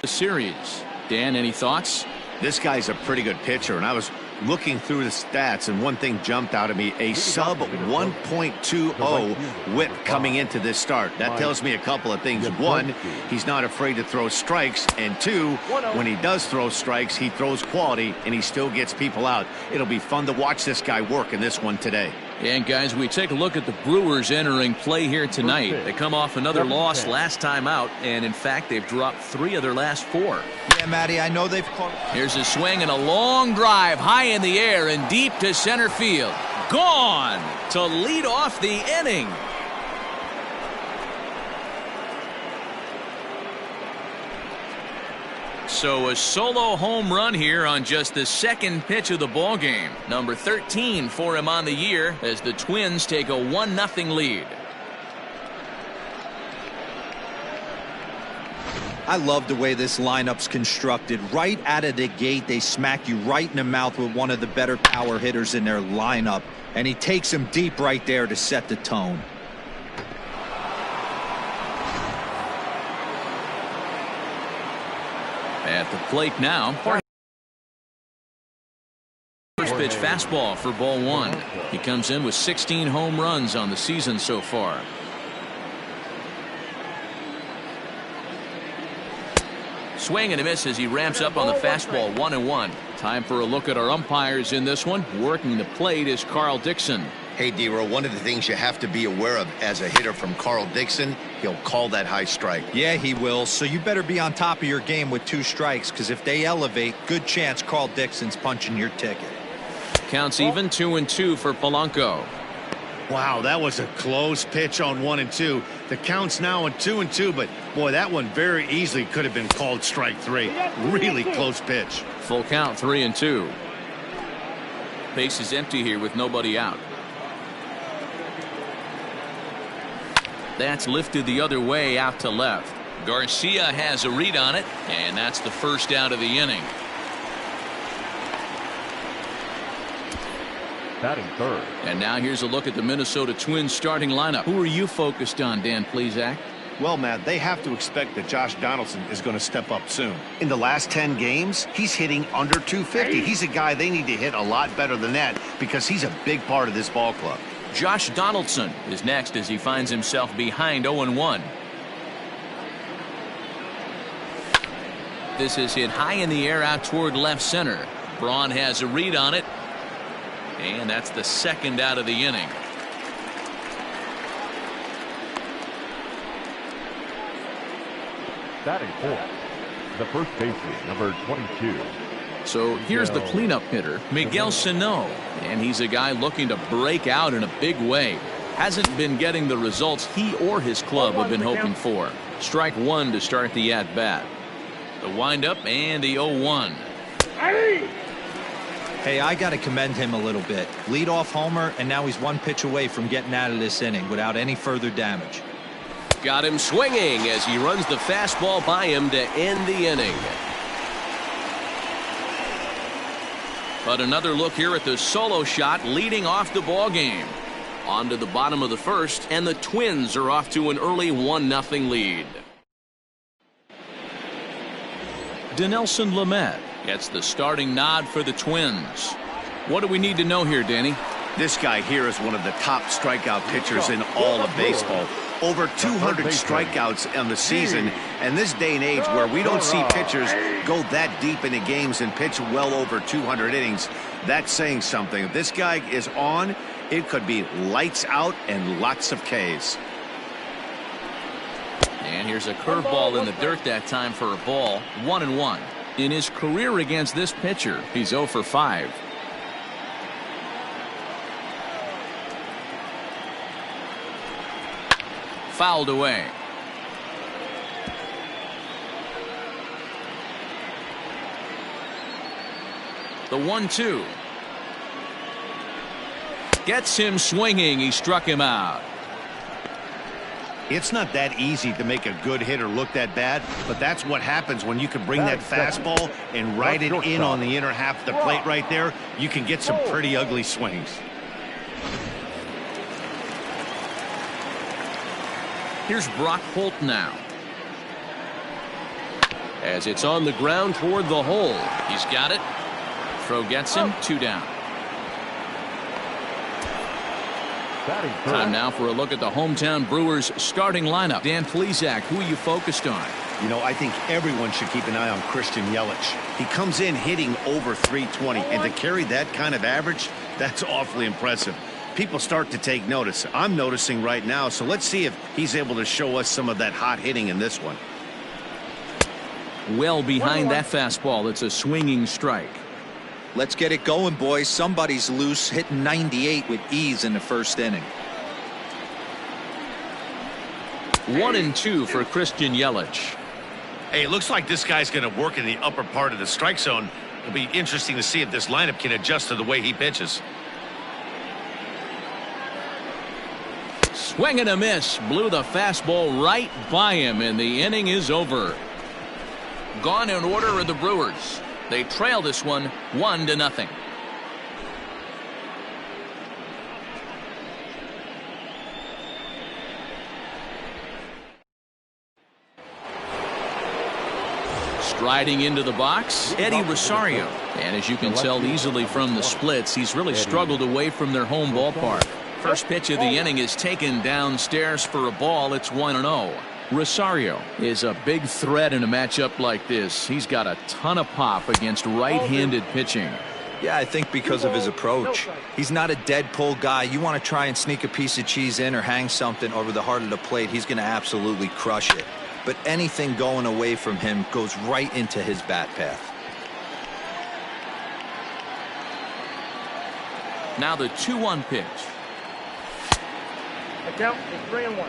series. Dan, any thoughts? This guy's a pretty good pitcher, and I was looking through the stats, and one thing jumped out at me: a sub 1.20 whip coming into this start. That tells me a couple of things. One, he's not afraid to throw strikes, and two, when he does throw strikes, he throws quality, and he still gets people out. It'll be fun to watch this guy work in this one today. And guys, we take a look at the Brewers entering play here tonight. They come off another loss last time out, and in fact, they've dropped 3 of their last 4. Yeah, Matty, I know they've caught. Here's a swing and a long drive high in the air and deep to center field. Gone to lead off the inning. So a solo home run here on just the second pitch of the ball game. Number 13 for him on the year as the Twins take a 1-0 lead. I love the way this lineup's constructed. Right out of the gate, they smack you right in the mouth with one of the better power hitters in their lineup. And he takes him deep right there to set the tone. At the plate now. First pitch fastball for ball 1. He comes in with 16 home runs on the season so far. Swing and a miss as he ramps up on the fastball. 1-1. Time for a look at our umpires in this one. Working the plate is Carl Dixon. Hey, D-Row, one of the things you have to be aware of as a hitter from Carl Dixon, he'll call that high strike. Yeah, he will. So you better be on top of your game with 2 strikes, because if they elevate, good chance Carl Dixon's punching your ticket. Counts even. 2-2 for Polanco. Wow, that was a close pitch on 1 and 2. The count's now at 2 and 2, but boy, that one very easily could have been called strike 3. Really close pitch. Full count. 3-2. Base is empty here with nobody out. That's lifted the other way out to left. Garcia has a read on it, and that's the first out of the inning. Batting third. And now here's a look at the Minnesota Twins starting lineup. Who are you focused on, Dan Plesac? Well, Matt, they have to expect that Josh Donaldson is going to step up soon. In the last 10 games, he's hitting under 250. He's a guy they need to hit a lot better than that because he's a big part of this ball club. Josh Donaldson is next as he finds himself behind 0-1. This is hit high in the air out toward left center. Braun has a read on it. And that's the second out of the inning. Batting fourth, the first baseman, number 22. So here's the cleanup hitter, Miguel Sano, and he's a guy looking to break out in a big way. Hasn't been getting the results he or his club have been hoping for. Strike 1 to start the at-bat. The windup and the 0-1. Hey, I got to commend him a little bit. Leadoff homer, and now he's 1 pitch away from getting out of this inning without any further damage. Got him swinging as he runs the fastball by him to end the inning. But another look here at the solo shot leading off the ball game. On to the bottom of the first, and the Twins are off to an early 1-0 lead. Dinelson Lamet gets the starting nod for the Twins. What do we need to know here, Danny? This guy here is one of the top strikeout pitchers in all of baseball. Over 200 strikeouts on the season, and this day and age where we don't see pitchers go that deep into games and pitch well over 200 innings, that's saying something. If this guy is on, it could be lights out and lots of Ks. And here's a curveball in the dirt that time for a ball. 1-1. In his career against this pitcher, he's 0 for 5. Fouled away. The 1-2. Gets him swinging. He struck him out. It's not that easy to make a good hitter look that bad, but that's what happens when you can bring that fastball and ride it in on the inner half of the plate right there. You can get some pretty ugly swings. Here's Brock Holt now. As it's on the ground toward the hole. He's got it. Throw gets him. 2 down. Time now for a look at the hometown Brewers starting lineup. Dan Plesac, who are you focused on? You know, I think everyone should keep an eye on Christian Yelich. He comes in hitting over 320, and to carry that kind of average, that's awfully impressive. People start to take notice. I'm noticing right now, so let's see if he's able to show us some of that hot hitting in this one. Well behind that fastball. It's a swinging strike. Let's get it going, boys. Somebody's loose, hitting 98 with ease in the first inning. 1-2 for Christian Yelich. Hey, it looks like this guy's going to work in the upper part of the strike zone. It'll be interesting to see if this lineup can adjust to the way he pitches. Swing and a miss. Blew the fastball right by him, and the inning is over. Gone in order are the Brewers. They trail this one 1-0. Striding into the box, Eddie Rosario. And as you can tell easily from the splits, he's really struggled away from their home ballpark. First pitch of the inning is taken downstairs for a ball. It's 1-0. Rosario is a big threat in a matchup like this. He's got a ton of pop against right-handed pitching. Yeah, I think because of his approach. He's not a dead pull guy. You want to try and sneak a piece of cheese in or hang something over the heart of the plate, he's going to absolutely crush it. But anything going away from him goes right into his bat path. Now the 2-1 pitch.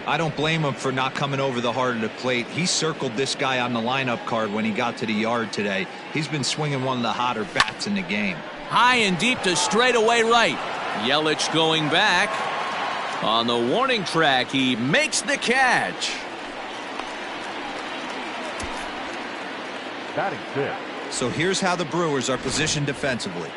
I don't blame him for not coming over the heart of the plate. He circled this guy on the lineup card when he got to the yard today. He's been swinging one of the hotter bats in the game. High and deep to straightaway right. Yelich going back. On the warning track, he makes the catch. Batting 6. So here's how the Brewers are positioned defensively.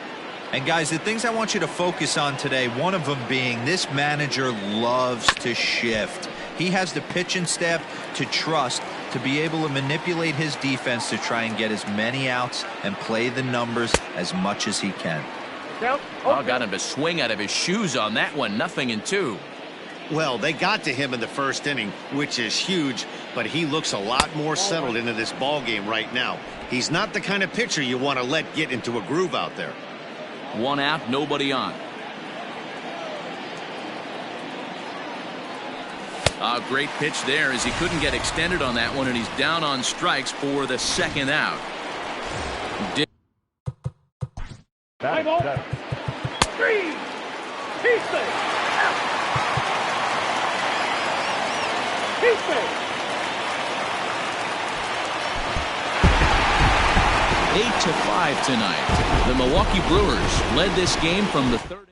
And guys, the things I want you to focus on today, one of them being this manager loves to shift. He has the pitching staff to trust to be able to manipulate his defense to try and get as many outs and play the numbers as much as he can. Oh, got him to swing out of his shoes on that one. 0-2. Well, they got to him in the first inning, which is huge, but he looks a lot more settled into this ball game right now. He's not the kind of pitcher you want to let get into a groove out there. 1 out, nobody on. A great pitch there as he couldn't get extended on that one, and he's down on strikes for the 2nd out. Batting 7. 3. He's safe. He's safe. 8-5 tonight. The Milwaukee Brewers led this game from the 3rd inning.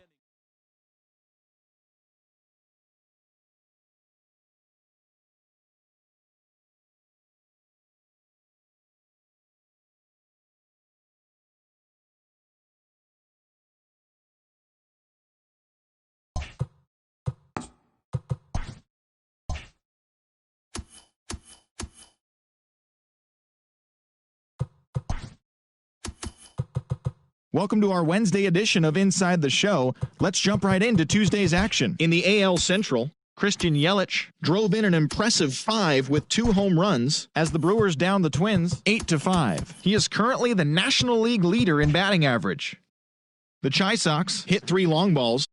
Welcome to our Wednesday edition of Inside the Show. Let's jump right into Tuesday's action. In the AL Central, Christian Yelich drove in an impressive 5 with 2 home runs as the Brewers downed the Twins 8-5. He is currently the National League leader in batting average. The Chi Sox hit 3 long balls